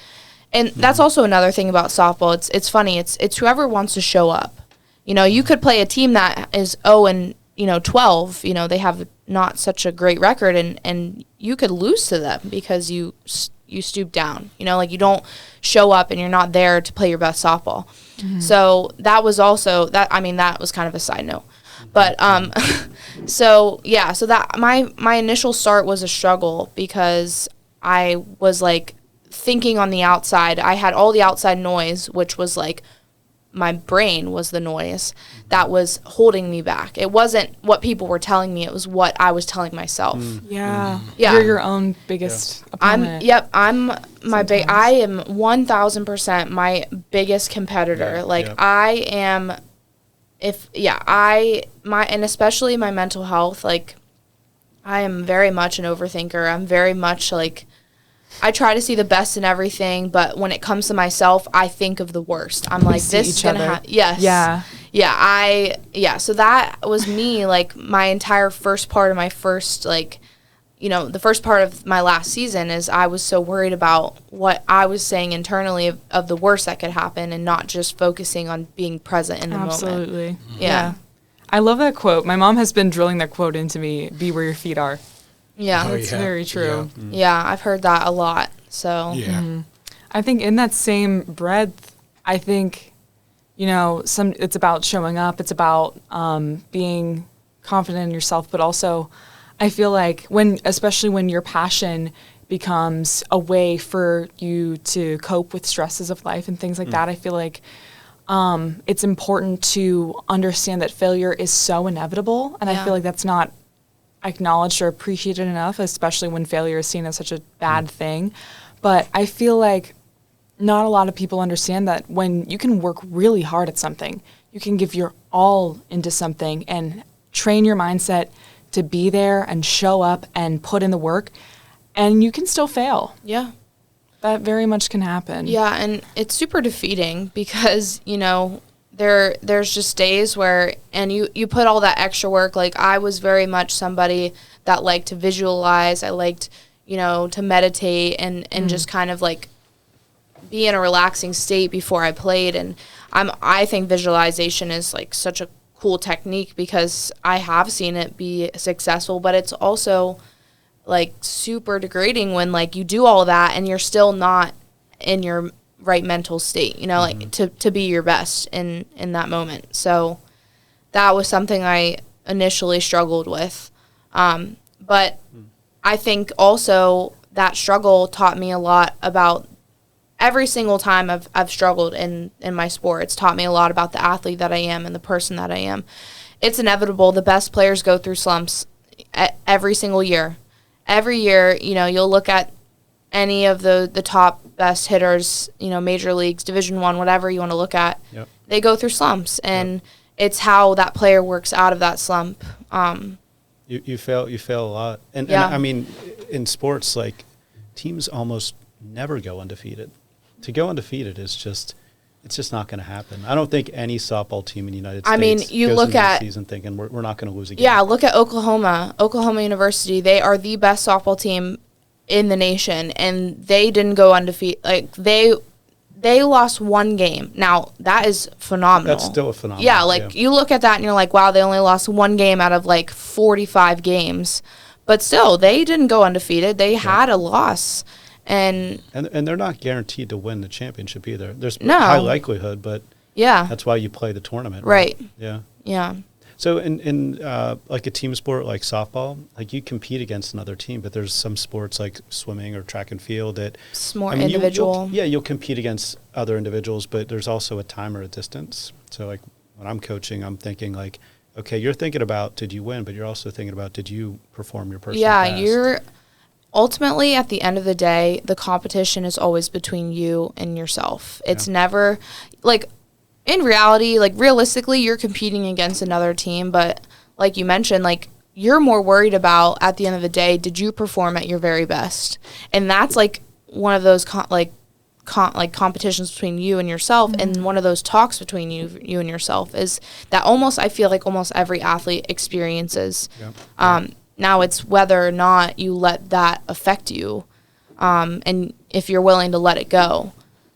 Speaker 3: And that's also another thing about softball. It's funny. It's whoever wants to show up. You could play a team that is 0-12. They have not such a great record, and you could lose to them because you stoop down. Like you don't show up and you're not there to play your best softball. So that was also that. I mean, that was kind of a side note. But so that my initial start was a struggle because I was like, thinking on the outside. I had all the outside noise, which was like my brain was the noise that was holding me back. It wasn't what people were telling me. It was what I was telling myself.
Speaker 1: Yeah.
Speaker 3: Yeah.
Speaker 1: You're your own biggest opponent.
Speaker 3: I am 1,000% my biggest competitor. I am, and especially my mental health, like I am very much an overthinker. I'm very much like, I try to see the best in everything, but when it comes to myself, I think of the worst. I'm like, this is going to happen. Yes. Yeah. So that was me, like, my entire first part of my first, like, the first part of my last season is I was so worried about what I was saying internally of the worst that could happen and not just focusing on being present in the moment.
Speaker 1: Absolutely.
Speaker 3: Yeah.
Speaker 1: I love that quote. My mom has been drilling that quote into me, be where your feet are.
Speaker 3: Yeah.
Speaker 1: It's very true.
Speaker 3: Yeah, I've heard that a lot. So
Speaker 1: I think in that same breadth, I think, it's about showing up. It's about being confident in yourself, but also I feel like especially when your passion becomes a way for you to cope with stresses of life and things like that, I feel like it's important to understand that failure is so inevitable. And I feel like that's not acknowledged or appreciated enough, especially when failure is seen as such a bad thing. But I feel like not a lot of people understand that when you can work really hard at something, you can give your all into something and train your mindset to be there and show up and put in the work, and you can still fail.
Speaker 3: Yeah.
Speaker 1: That very much can happen.
Speaker 3: Yeah, and it's super defeating because, there's just days where, and you put all that extra work. Like, I was very much somebody that liked to visualize. I liked, to meditate and just kind of like be in a relaxing state before I played. And I think visualization is like such a cool technique because I have seen it be successful, but it's also like super degrading when like you do all that and you're still not in your right mental state, you know, like to be your best in that moment. So that was something I initially struggled with. But I think also that struggle taught me a lot about every single time I've struggled in my sport. It's taught me a lot about the athlete that I am and the person that I am. It's inevitable. The best players go through slumps every single year. Every year, you know, you'll look at any of the top best hitters, you know, major leagues, Division I, whatever you want to look at, they go through slumps. And it's how that player works out of that slump.
Speaker 2: You fail a lot. And I mean, in sports, like, teams almost never go undefeated. To go undefeated is just, it's just not going to happen. I don't think any softball team in the United States
Speaker 3: mean, you
Speaker 2: goes
Speaker 3: look
Speaker 2: into
Speaker 3: at
Speaker 2: the season thinking we're not going to lose again.
Speaker 3: Yeah, look at Oklahoma University. They are the best softball team in the nation, and they didn't go undefeated. Like, they lost one game. Now, that is phenomenal.
Speaker 2: That's still a phenomenal.
Speaker 3: Yeah, like, you look at that and you're like, wow, they only lost one game out of, like, 45 games. But still, they didn't go undefeated. They had a loss. And
Speaker 2: they're not guaranteed to win the championship either. There's
Speaker 3: No.
Speaker 2: high likelihood, but
Speaker 3: yeah.
Speaker 2: that's why you play the tournament.
Speaker 3: Right.
Speaker 2: Yeah.
Speaker 3: Yeah.
Speaker 2: So in like a team sport like softball, like you compete against another team, but there's some sports like swimming or track and field that
Speaker 3: It's more
Speaker 2: I mean,
Speaker 3: individual.
Speaker 2: you'll compete against other individuals, but there's also a time or a distance. So like when I'm coaching, I'm thinking like, okay, you're thinking about did you win, but you're also thinking about did you perform your personal best?
Speaker 3: You're ultimately at the end of the day, the competition is always between you and yourself. It's never like in reality, like realistically, you're competing against another team, but like you mentioned, like you're more worried about at the end of the day, did you perform at your very best? And that's like one of those competitions between you and yourself, and one of those talks between you and yourself is that I feel like almost every athlete experiences. Now it's whether or not you let that affect you, and if you're willing to let it go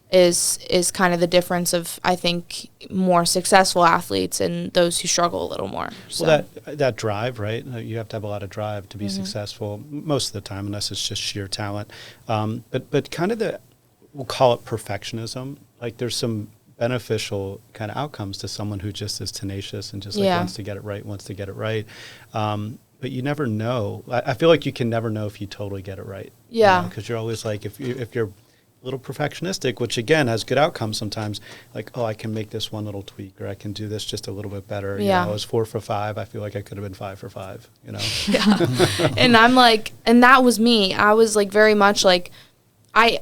Speaker 3: is kind of the difference of, I think, more successful athletes and those who struggle a little more. So.
Speaker 2: Well, that drive, right? You have to have a lot of drive to be successful most of the time, unless it's just sheer talent. But kind of we'll call it perfectionism. Like there's some beneficial kind of outcomes to someone who just is tenacious and just wants to get it right. But you never know. I feel like you can never know if you totally get it right.
Speaker 3: Yeah.
Speaker 2: Because you're always like, if you're a little perfectionistic, which again has good outcomes sometimes, like, oh, I can make this one little tweak, or I can do this just a little bit better.
Speaker 3: Yeah.
Speaker 2: You know, I was 4 for 5. I feel like I could have been 5 for 5, you know?
Speaker 3: Yeah. And I'm like, and that was me. I was like very much like, I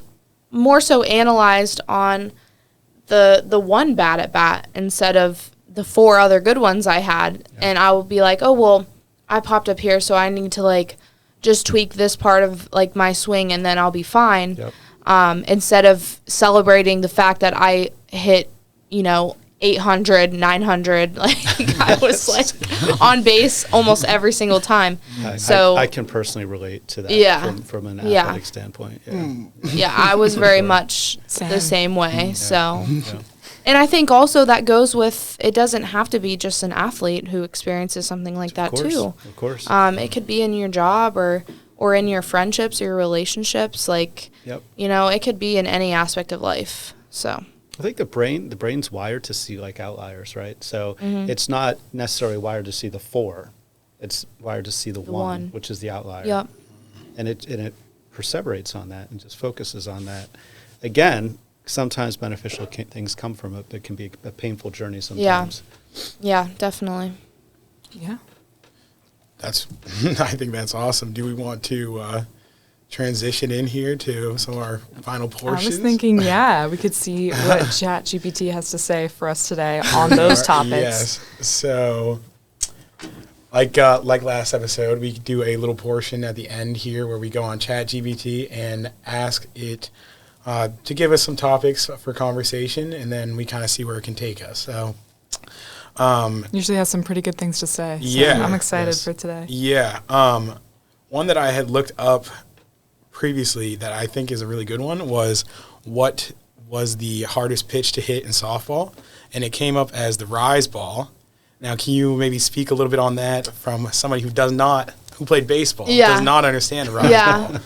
Speaker 3: more so analyzed on the one bad at bat instead of the 4 other good ones I had. Yeah. And I would be like, oh, well, I popped up here, so I need to like just tweak this part of like my swing and then I'll be fine.
Speaker 2: Yep.
Speaker 3: Instead of celebrating the fact that I hit, 800, 900, like I was like on base almost every single time. So
Speaker 2: I can personally relate to that from an athletic standpoint.
Speaker 3: Yeah, I was very much the same way. So, and I think also that goes with, it doesn't have to be just an athlete who experiences something like that too.
Speaker 2: Of course.
Speaker 3: It could be in your job or in your friendships or your relationships. Like, it could be in any aspect of life. So
Speaker 2: I think the brain's wired to see like outliers, right? So it's not necessarily wired to see the 4. It's wired to see the 1, which is the outlier.
Speaker 3: Yep.
Speaker 2: And it perseverates on that and just focuses on that. Again, sometimes beneficial things come from it, but it can be a painful journey sometimes.
Speaker 3: Yeah, definitely.
Speaker 1: Yeah.
Speaker 4: I think that's awesome. Do we want to transition in here to some of our final portions?
Speaker 1: I was thinking, we could see what ChatGPT has to say for us today on those topics.
Speaker 4: Yes. So, like last episode, we do a little portion at the end here where we go on ChatGPT and ask it to give us some topics for conversation, and then we kind of see where it can take us. So,
Speaker 1: usually has some pretty good things to say. So
Speaker 4: yeah,
Speaker 1: I'm excited for today.
Speaker 4: Yeah. One that I had looked up previously that I think is a really good one was what was the hardest pitch to hit in softball, and it came up as the rise ball. Now, can you maybe speak a little bit on that from somebody who does not who played baseball
Speaker 3: Yeah.
Speaker 4: does not understand rise ball.
Speaker 3: Yeah.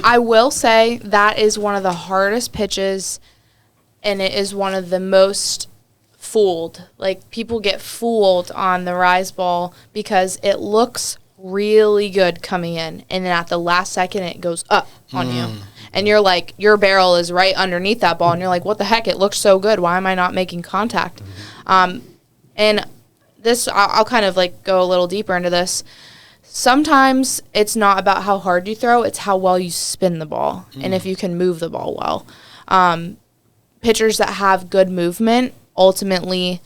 Speaker 3: I will say that is one of the hardest pitches, and it is one of the most fooled. Like, people get fooled on the rise ball because it looks really good coming in, and then at the last second it goes up on you. And you're like, your barrel is right underneath that ball, and you're like, what the heck? It looks so good. Why am I not making contact? And this, I'll kind of like go a little deeper into this. Sometimes it's not about how hard you throw, it's how well you spin the ball and if you can move the ball well. Pitchers that have good movement ultimately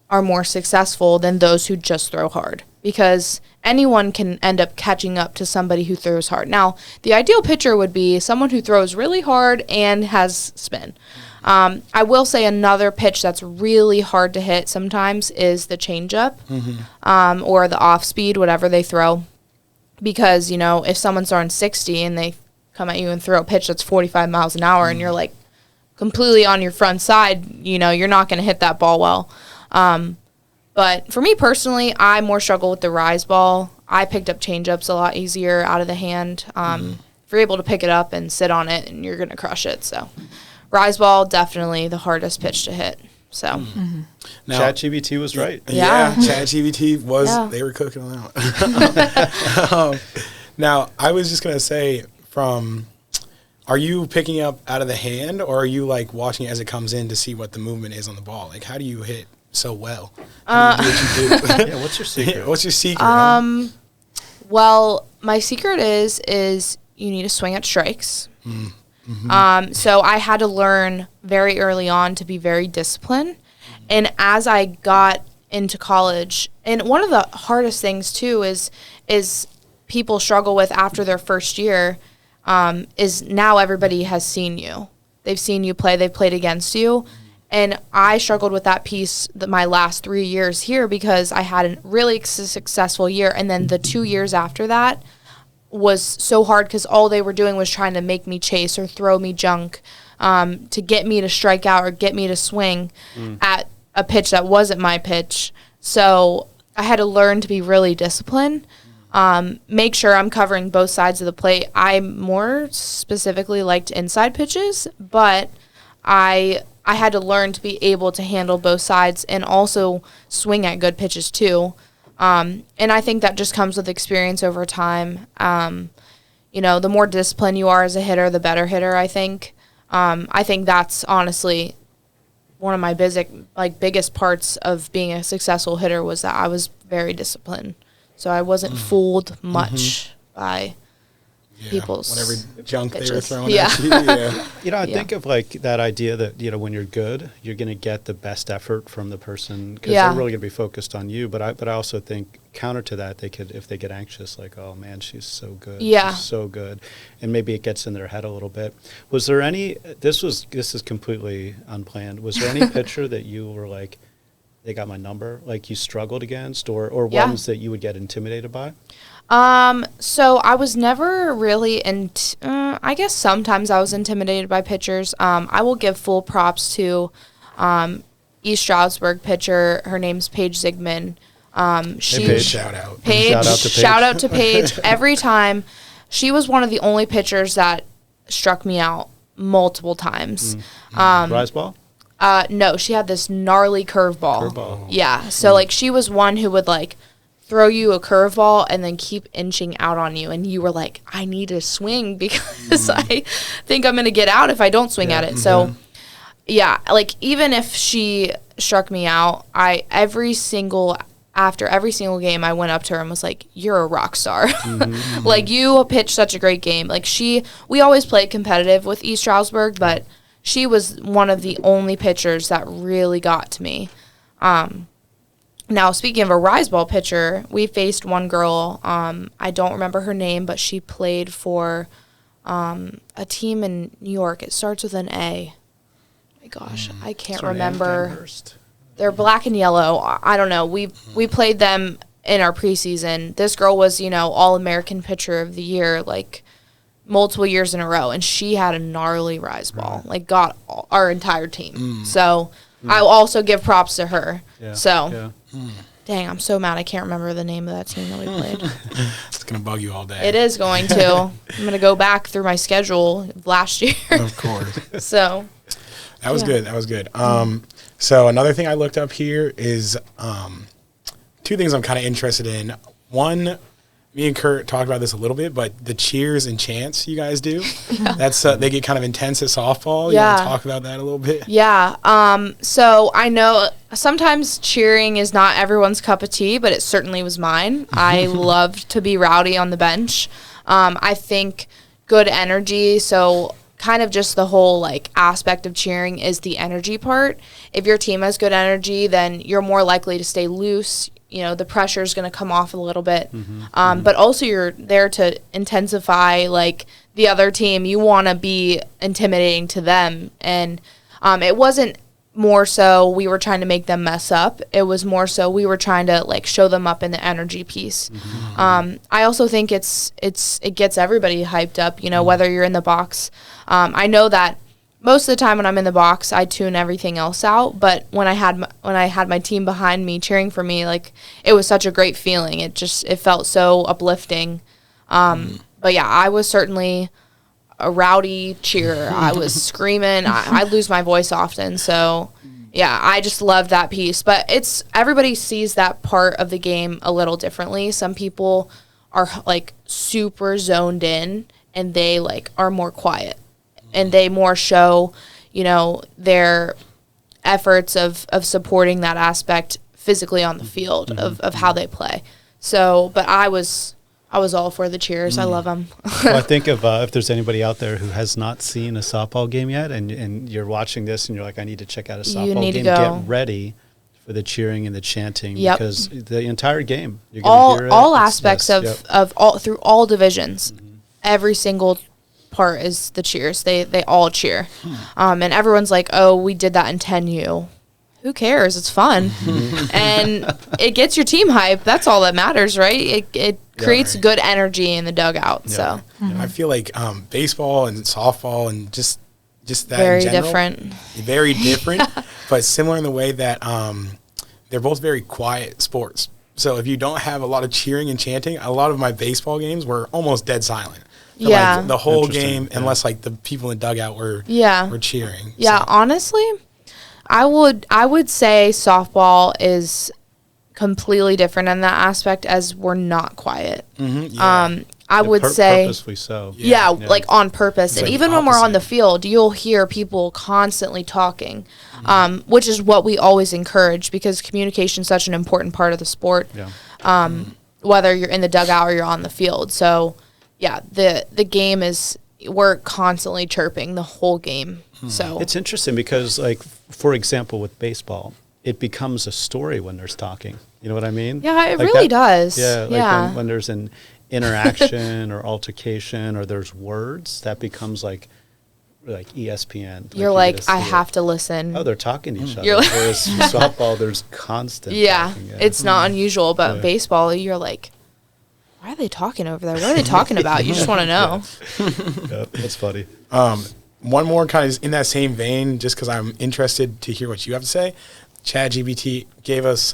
Speaker 3: are more successful than those who just throw hard, because anyone can end up catching up to somebody who throws hard. Now, the ideal pitcher would be someone who throws really hard and has spin. I will say another pitch that's really hard to hit sometimes is the changeup, or the off speed, whatever they throw. Because, you know, if someone's throwing 60 and they come at you and throw a pitch that's 45 miles an hour and you're like completely on your front side, you know, you're not going to hit that ball well. But for me personally, I more struggle with the rise ball. I picked up changeups a lot easier out of the hand. If you're able to pick it up and sit on it, and you're going to crush it. So rise ball, definitely the hardest pitch to hit. So
Speaker 4: Now,
Speaker 2: ChatGPT was right.
Speaker 3: Yeah.
Speaker 4: ChatGPT was,
Speaker 3: Yeah.
Speaker 4: they were cooking on that one. Now, I was just going to say, are you picking up out of the hand, or are you like watching it as it comes in to see what the movement is on the ball? Like, how do you hit so well? How do you do what you do?
Speaker 2: Yeah, what's your secret?
Speaker 4: What's your secret?
Speaker 3: Well, my secret is you need to swing at strikes. So I had to learn very early on to be very disciplined. And as I got into college, and one of the hardest things too is people struggle with after their first year, is now everybody has seen you. They've seen you play, they've played against you. And I struggled with that piece my last 3 years here, because I had a really successful year. And then the 2 years after that was so hard, because all they were doing was trying to make me chase or throw me junk, to get me to strike out or get me to swing at a pitch that wasn't my pitch. So I had to learn to be really disciplined, make sure I'm covering both sides of the plate. I more specifically liked inside pitches, but I had to learn to be able to handle both sides and also swing at good pitches too. And I think that just comes with experience over time. You know, the more disciplined you are as a hitter, the better hitter, I think. I think that's honestly one of my biggest parts of being a successful hitter, was that I was very disciplined. So I wasn't fooled much by people's
Speaker 4: whatever junk they were
Speaker 3: pitches.
Speaker 4: throwing
Speaker 3: Yeah.
Speaker 4: at you. Yeah.
Speaker 2: You know, I
Speaker 3: Yeah.
Speaker 2: think of like that idea that, you know, when you're good, you're going to get the best effort from the person, because
Speaker 3: Yeah.
Speaker 2: they're really going to be focused on you. But I also think counter to that, they could, if they get anxious, like, oh man, she's so good.
Speaker 3: Yeah.
Speaker 2: She's so good. And maybe it gets in their head a little bit. Was there any, this is completely unplanned. Was there any pitcher that you were like, they got my number, like you struggled against, or
Speaker 3: Yeah.
Speaker 2: ones that you would get intimidated by?
Speaker 3: So I was never really I guess sometimes I was intimidated by pitchers. I will give full props to East Stroudsburg pitcher. Her name's Paige Zigman. She
Speaker 2: Paige.
Speaker 4: Shout out.
Speaker 3: Paige,
Speaker 2: Shout out to Paige.
Speaker 3: shout out to Paige. Every time, she was one of the only pitchers that struck me out multiple times.
Speaker 2: Rise ball?
Speaker 3: No, she had this gnarly curveball.
Speaker 2: Curveball.
Speaker 3: Yeah, so like she was one who would like throw you a curveball and then keep inching out on you, and you were like, I need to swing because I think I'm gonna get out if I don't swing at it. So yeah, like even if she struck me out, after every single game, I went up to her and was like, you're a rock star. Like, you pitched such a great game. Like, we always played competitive with East Stroudsburg, but she was one of the only pitchers that really got to me. Now, speaking of a rise ball pitcher, we faced one girl. I don't remember her name, but she played for a team in New York. It starts with an A. My gosh, I can't remember.
Speaker 2: Amherst.
Speaker 3: They're black and yellow. I don't know. We played them in our preseason. This girl was, All-American Pitcher of the Year, like, multiple years in a row, and she had a gnarly rise ball, like, got our entire team. So I will also give props to her.
Speaker 2: Yeah.
Speaker 3: So Dang, I'm so mad I can't remember the name of that team that we played.
Speaker 4: It's going to bug you all day.
Speaker 3: It is going to. I'm going to go back through my schedule of last year.
Speaker 4: Of course.
Speaker 3: So.
Speaker 4: That was good. That was good. So another thing I looked up here is two things I'm kind of interested in. One, me and Kurt talked about this a little bit, but the cheers and chants you guys do, that's they get kind of intense at softball.
Speaker 3: Yeah.
Speaker 4: You want to talk about that a little bit?
Speaker 3: Yeah. So I know sometimes cheering is not everyone's cup of tea, but it certainly was mine. I loved to be rowdy on the bench. I think good energy. So kind of just the whole like aspect of cheering is the energy part. If your team has good energy, then you're more likely to stay loose. You know, the pressure is going to come off a little bit. But also you're there to intensify like the other team. You want to be intimidating to them. And it wasn't more so we were trying to make them mess up. It was more so we were trying to like show them up in the energy piece. I also think it gets everybody hyped up, you know, whether you're in the box. I know that most of the time when I'm in the box, I tune everything else out. But when I had my team behind me cheering for me, like it was such a great feeling. It felt so uplifting. But yeah, I was certainly a rowdy cheerer. I was screaming. I lose my voice often. So yeah, I just love that piece. But everybody sees that part of the game a little differently. Some people are like super zoned in and they like are more quiet. And they more show, you know, their efforts of supporting that aspect physically on the field of how they play. So, but I was all for the cheers. I love them.
Speaker 2: Well, I think if there's anybody out there who has not seen a softball game yet and you're watching this and you're like, I need to check out a softball game, get ready for the cheering and the chanting because the entire game, you're going to hear it.
Speaker 3: All aspects of all through all divisions, every single part is the cheers. They all cheer. And everyone's like, oh, we did that in 10U. Who cares? It's fun. And it gets your team hype. That's all that matters, right? It creates good energy in the dugout. So
Speaker 4: I feel like baseball and softball and just that
Speaker 3: very
Speaker 4: in general,
Speaker 3: different.
Speaker 4: Very different, but similar in the way that they're both very quiet sports. So if you don't have a lot of cheering and chanting, a lot of my baseball games were almost dead silent. Like the whole game, unless like the people in the dugout were cheering.
Speaker 3: Yeah, so. Honestly, I would say softball is completely different in that aspect as we're not quiet. I would say
Speaker 2: purposely so.
Speaker 3: Yeah, like on purpose. And even when we're on the field, you'll hear people constantly talking, which is what we always encourage because communication is such an important part of the sport. Whether you're in the dugout or you're on the field. So yeah, the game we're constantly chirping the whole game. So
Speaker 2: it's interesting because, like, for example, with baseball, it becomes a story when there's talking. You know what I mean?
Speaker 3: Yeah, it really does.
Speaker 2: Yeah, like when there's an interaction or altercation or there's words, that becomes like ESPN.
Speaker 3: You're like I have to listen.
Speaker 2: Oh, they're talking to each other. Whereas softball, there's constant talking.
Speaker 3: It's not unusual, but baseball, you're like, why are they talking over there? What are they talking about? You just want to know.
Speaker 2: That's funny.
Speaker 4: One more kind of in that same vein, just because I'm interested to hear what you have to say. ChatGPT gave us,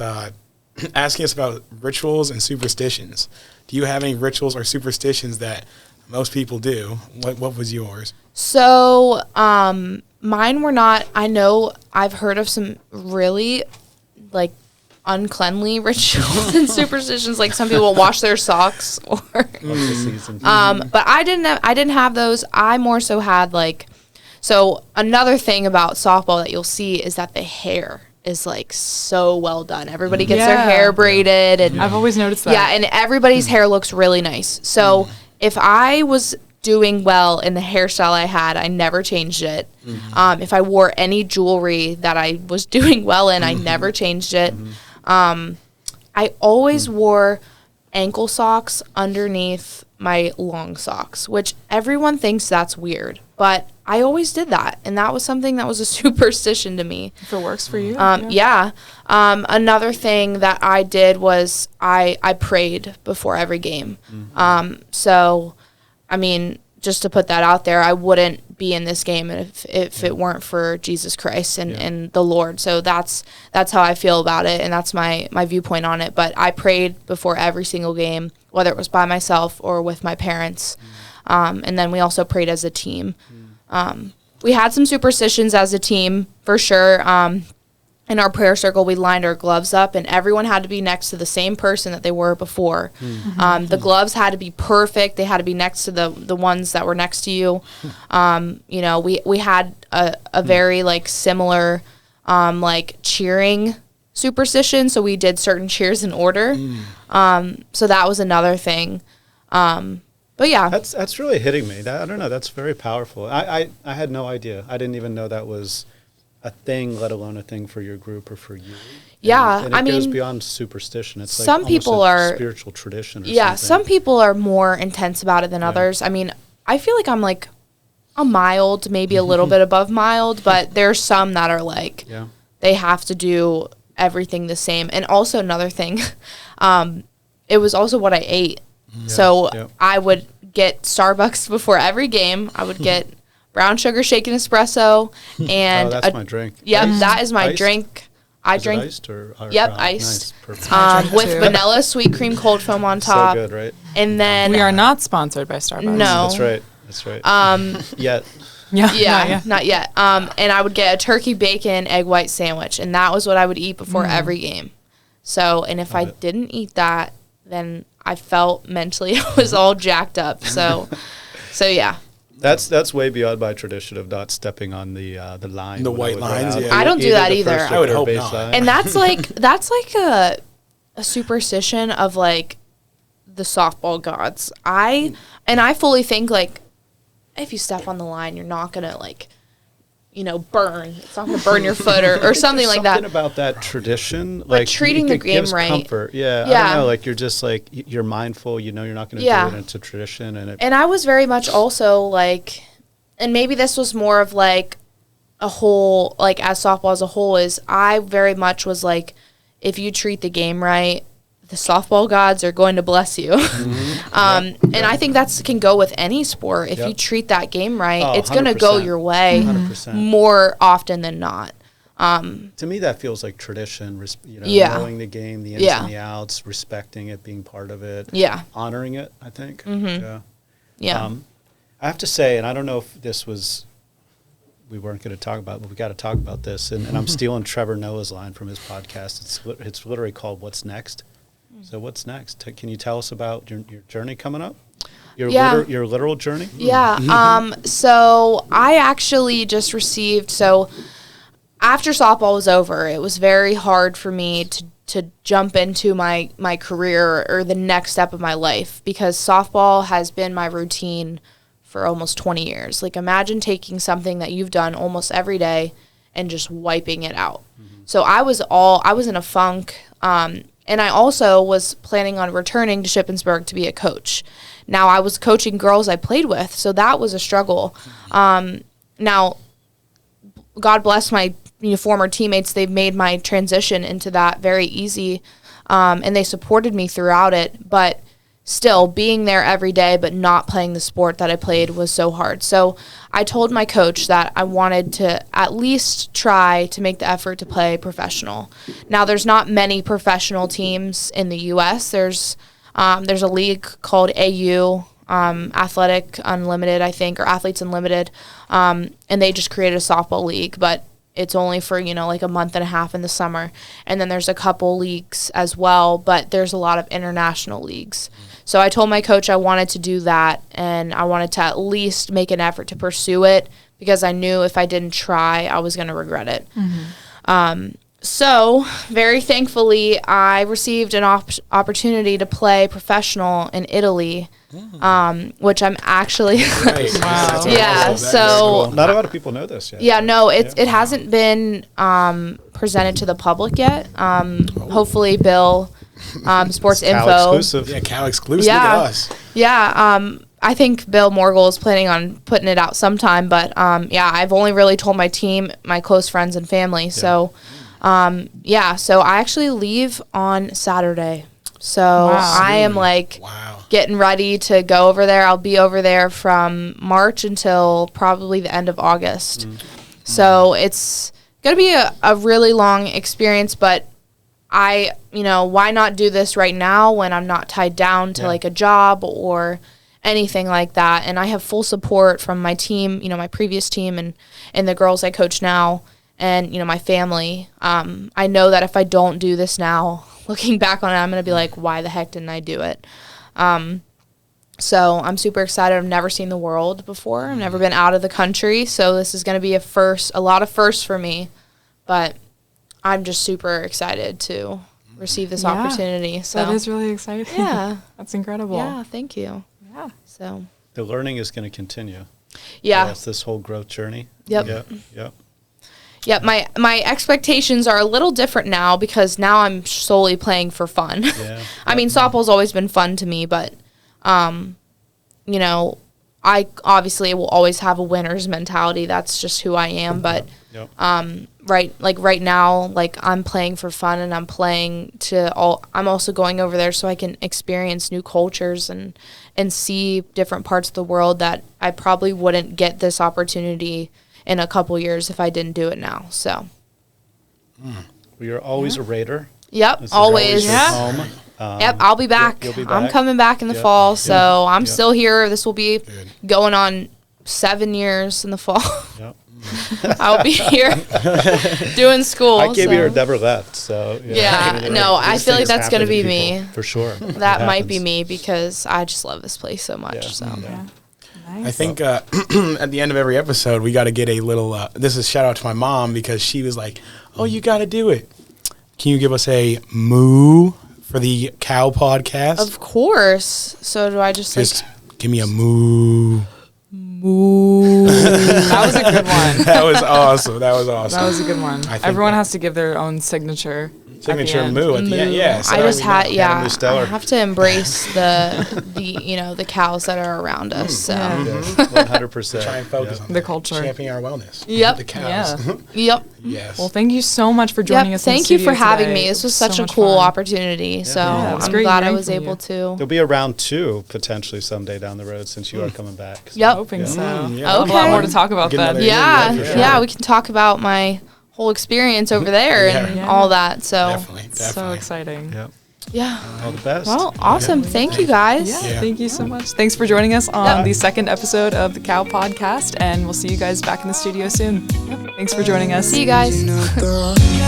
Speaker 4: asking us about rituals and superstitions. Do you have any rituals or superstitions that most people do? What was yours?
Speaker 3: So mine were not, I know I've heard of some really like uncleanly rituals and superstitions, like some people wash their socks or but I didn't have those. I more so had so another thing about softball that you'll see is that the hair is like so well done. Everybody gets their hair braided and
Speaker 1: I've always noticed that.
Speaker 3: Yeah, and everybody's hair looks really nice. So if I was doing well in the hairstyle I had, I never changed it. If I wore any jewelry that I was doing well in, I never changed it. I always wore ankle socks underneath my long socks, which everyone thinks that's weird, but I always did that, and that was something that was a superstition to me.
Speaker 1: If it works for you.
Speaker 3: Another thing that I did was I prayed before every game. So, I mean, just to put that out there, I wouldn't be in this game if it weren't for Jesus Christ and the Lord. So that's how I feel about it, and that's my viewpoint on it. But I prayed before every single game, whether it was by myself or with my parents. And then we also prayed as a team. We had some superstitions as a team, for sure. In our prayer circle, we lined our gloves up, and everyone had to be next to the same person that they were before. The gloves had to be perfect. They had to be next to the ones that were next to you. You know, we had a very, like, similar, like, cheering superstition, so we did certain cheers in order. So that was another thing. But yeah.
Speaker 2: That's really hitting me. I don't know. That's very powerful. I had no idea. I didn't even know that was a thing, let alone a thing for your group or for you.
Speaker 3: Yeah,
Speaker 2: and
Speaker 3: I
Speaker 2: it goes
Speaker 3: mean,
Speaker 2: beyond superstition. It's like
Speaker 3: some people are
Speaker 2: spiritual tradition. Or
Speaker 3: yeah,
Speaker 2: something.
Speaker 3: some people are more intense about it than others. I mean, I feel like I'm like a mild, maybe a little bit above mild, but there's some that are like they have to do everything the same. And also another thing, it was also what I ate. So I would get Starbucks before every game. I would get brown sugar shaken espresso, and
Speaker 2: that's my drink.
Speaker 3: Yep, that is my
Speaker 2: Iced?
Speaker 3: drink. I drink
Speaker 2: Iced or
Speaker 3: yep,
Speaker 2: brown?
Speaker 3: iced.
Speaker 2: Nice, perfect.
Speaker 3: With vanilla sweet cream cold foam on top.
Speaker 2: So good, right?
Speaker 3: And then
Speaker 1: We are not sponsored by Starbucks.
Speaker 3: No.
Speaker 2: That's right. Yet.
Speaker 1: Yeah.
Speaker 3: Not yet. And I would get a turkey bacon egg white sandwich, and that was what I would eat before every game. So, and if I didn't eat that, then I felt mentally I was all jacked up. So yeah.
Speaker 2: That's way beyond my tradition of not stepping on the line.
Speaker 4: The
Speaker 2: when
Speaker 4: white
Speaker 2: I would run
Speaker 4: lines,
Speaker 2: out.
Speaker 4: yeah.
Speaker 3: I don't do that
Speaker 2: the
Speaker 3: either.
Speaker 2: first or
Speaker 4: I would
Speaker 2: third
Speaker 4: hope
Speaker 2: base
Speaker 4: not.
Speaker 2: line.
Speaker 3: And that's like a superstition of like the softball gods. I fully think like if you step on the line, you're not gonna like, burn. It's not gonna burn your foot or something like that.
Speaker 2: Something about that tradition, like
Speaker 3: treating the game
Speaker 2: gives
Speaker 3: right.
Speaker 2: comfort. Yeah, I
Speaker 3: Yeah.
Speaker 2: don't know. Like you're just like you're mindful. You're not going to
Speaker 3: Yeah.
Speaker 2: do it. And it's a tradition, and
Speaker 3: And I was very much also like, and maybe this was more of like a whole, like as softball as a whole is, I very much was like, if you treat the game right, the softball gods are going to bless you. And I think that's can go with any sport. If you treat that game right, it's going to go
Speaker 2: 100%.
Speaker 3: your way
Speaker 2: 100%.
Speaker 3: more often than not.
Speaker 2: To me, that feels like tradition.
Speaker 3: Yeah.
Speaker 2: Knowing the game, the ins
Speaker 3: Yeah.
Speaker 2: and the outs, respecting it, being part of it,
Speaker 3: Yeah.
Speaker 2: honoring it. I think. Yeah.
Speaker 3: Yeah.
Speaker 2: I have to say, and I don't know if this was. We weren't going to talk about it, but we got to talk about this. And I'm stealing Trevor Noah's line from his podcast. It's literally called "What's Next." So what's next? Can you tell us about your journey coming up? Your literal journey?
Speaker 3: Yeah. So I actually just received, so after softball was over, it was very hard for me to jump into my career or the next step of my life because softball has been my routine for almost 20 years. Like imagine taking something that you've done almost every day and just wiping it out. So I was in a funk. And I also was planning on returning to Shippensburg to be a coach. Now, I was coaching girls I played with, so that was a struggle. Now, God bless my former teammates. They've made my transition into that very easy, and they supported me throughout it. But still, being there every day but not playing the sport that I played was so hard. So I told my coach that I wanted to at least try to make the effort to play professional. Now, there's not many professional teams in the U.S. There's a league called AU, Athletic Unlimited, I think, or Athletes Unlimited, and they just created a softball league, but it's only for, like a month and a half in the summer. And then there's a couple leagues as well, but there's a lot of international leagues. So I told my coach I wanted to do that, and I wanted to at least make an effort to pursue it because I knew if I didn't try, I was going to regret it. So very thankfully, I received an opportunity to play professional in Italy, which I'm actually
Speaker 4: Wow.
Speaker 3: Yeah, so
Speaker 2: Not a lot of people know this yet.
Speaker 3: yeah, no, it hasn't been presented to the public yet. Hopefully, Bill, Sports
Speaker 2: Cal
Speaker 3: Info.
Speaker 2: exclusive.
Speaker 4: Yeah, Cal exclusive.
Speaker 3: Yeah.
Speaker 4: Look at us.
Speaker 3: Yeah, I think Bill Morgul is planning on putting it out sometime, but yeah, I've only really told my team, my close friends and family. So, so I actually leave on Saturday. So I am like
Speaker 4: Wow.
Speaker 3: getting ready to go over there. I'll be over there from March until probably the end of August. So it's going to be a really long experience, but why not do this right now when I'm not tied down to like a job or anything like that? And I have full support from my team, my previous team and the girls I coach now and, my family. I know that if I don't do this now, looking back on it, I'm going to be like, why the heck didn't I do it? So I'm super excited. I've never seen the world before. I've never been out of the country. So this is going to be a lot of firsts for me, but I'm just super excited to receive this opportunity. So
Speaker 1: that is really exciting.
Speaker 3: Yeah.
Speaker 1: That's incredible.
Speaker 3: Yeah, thank you.
Speaker 1: Yeah.
Speaker 3: So
Speaker 2: The learning is going to continue.
Speaker 3: yeah.
Speaker 2: That's this whole growth journey.
Speaker 3: Yep.
Speaker 2: Yep.
Speaker 3: Yep, my expectations are a little different now because now I'm solely playing for fun.
Speaker 2: Yeah.
Speaker 3: I mean, softball's always been fun to me, but I obviously will always have a winner's mentality. That's just who I am. But
Speaker 2: Yep.
Speaker 3: right now, like I'm playing for fun, and I'm I'm also going over there so I can experience new cultures and see different parts of the world that I probably wouldn't get this opportunity in a couple years if I didn't do it now. So.
Speaker 2: We are always a Raider.
Speaker 3: Yep,
Speaker 2: This is
Speaker 3: always.
Speaker 2: your
Speaker 1: Yeah.
Speaker 2: home.
Speaker 3: Yep, I'll be back.
Speaker 2: You'll be
Speaker 3: I'm
Speaker 2: back.
Speaker 3: coming back in the
Speaker 2: Yep.
Speaker 3: fall, so I'm
Speaker 2: Yep.
Speaker 3: still here. This will be going on 7 years in the fall.
Speaker 2: Yep.
Speaker 3: I'll be here doing school.
Speaker 2: I came
Speaker 3: so.
Speaker 2: here, never left. So
Speaker 3: Yeah, no, I feel like that's gonna be me.
Speaker 2: For sure.
Speaker 3: That might be me because I just love this place so much.
Speaker 2: Yeah.
Speaker 3: So
Speaker 1: Yeah. Nice.
Speaker 4: I think at the end of every episode, we got to get a little. This is shout out to my mom because she was like, "Oh, you got to do it." Can you give us a moo for the Cow podcast?
Speaker 3: of course. So do I just
Speaker 4: Just give me a moo.
Speaker 1: That was a good one.
Speaker 4: That was awesome. That was awesome.
Speaker 1: That was a good one.
Speaker 4: I think
Speaker 1: Everyone
Speaker 4: that-
Speaker 1: has to give their own signature.
Speaker 4: Signature
Speaker 1: at the end.
Speaker 4: moo at the end. Yeah. so
Speaker 3: I
Speaker 4: that
Speaker 3: just
Speaker 4: we
Speaker 3: had
Speaker 4: know.
Speaker 2: Hannah Musteller.
Speaker 3: I have to embrace the cows that are around us. So
Speaker 1: Yeah.
Speaker 2: 100%.
Speaker 4: Try and focus on
Speaker 1: The
Speaker 4: that.
Speaker 1: culture.
Speaker 4: Championing our wellness.
Speaker 3: Yep.
Speaker 4: The cows.
Speaker 1: Yeah.
Speaker 3: yep.
Speaker 4: Yes.
Speaker 1: Well, thank you so much for joining
Speaker 3: Yep,
Speaker 1: us. in the
Speaker 3: thank you for
Speaker 1: studio
Speaker 3: having
Speaker 1: today.
Speaker 3: me. This was
Speaker 1: So
Speaker 3: such a
Speaker 1: much
Speaker 3: cool
Speaker 1: fun.
Speaker 3: opportunity. So
Speaker 1: Yeah, it was
Speaker 3: I'm
Speaker 1: great
Speaker 3: glad I
Speaker 1: hearing
Speaker 3: was
Speaker 1: from you.
Speaker 3: able to.
Speaker 2: There'll be a round 2 potentially someday down the road since you are coming back. So,
Speaker 3: Yep.
Speaker 1: Hoping
Speaker 2: Yeah.
Speaker 1: so.
Speaker 4: yeah.
Speaker 1: We'll have a lot
Speaker 3: Okay.
Speaker 1: more to talk about
Speaker 4: Get
Speaker 1: then.
Speaker 4: another-
Speaker 3: Yeah,
Speaker 4: Yeah, for
Speaker 3: yeah,
Speaker 4: sure.
Speaker 3: we can talk about my whole experience over there and
Speaker 1: Yeah.
Speaker 3: all that. So
Speaker 4: Definitely.
Speaker 1: So
Speaker 4: Definitely.
Speaker 1: exciting.
Speaker 2: Yep.
Speaker 3: yeah.
Speaker 2: All the best.
Speaker 3: Well, awesome. Thank you guys.
Speaker 1: Yeah,
Speaker 4: Yeah.
Speaker 1: thank you so much. Thanks for joining us on
Speaker 3: Yep.
Speaker 1: the second episode of the Cow Podcast, and we'll see you guys back in the studio soon. Thanks for joining us.
Speaker 3: See you guys.
Speaker 5: Not the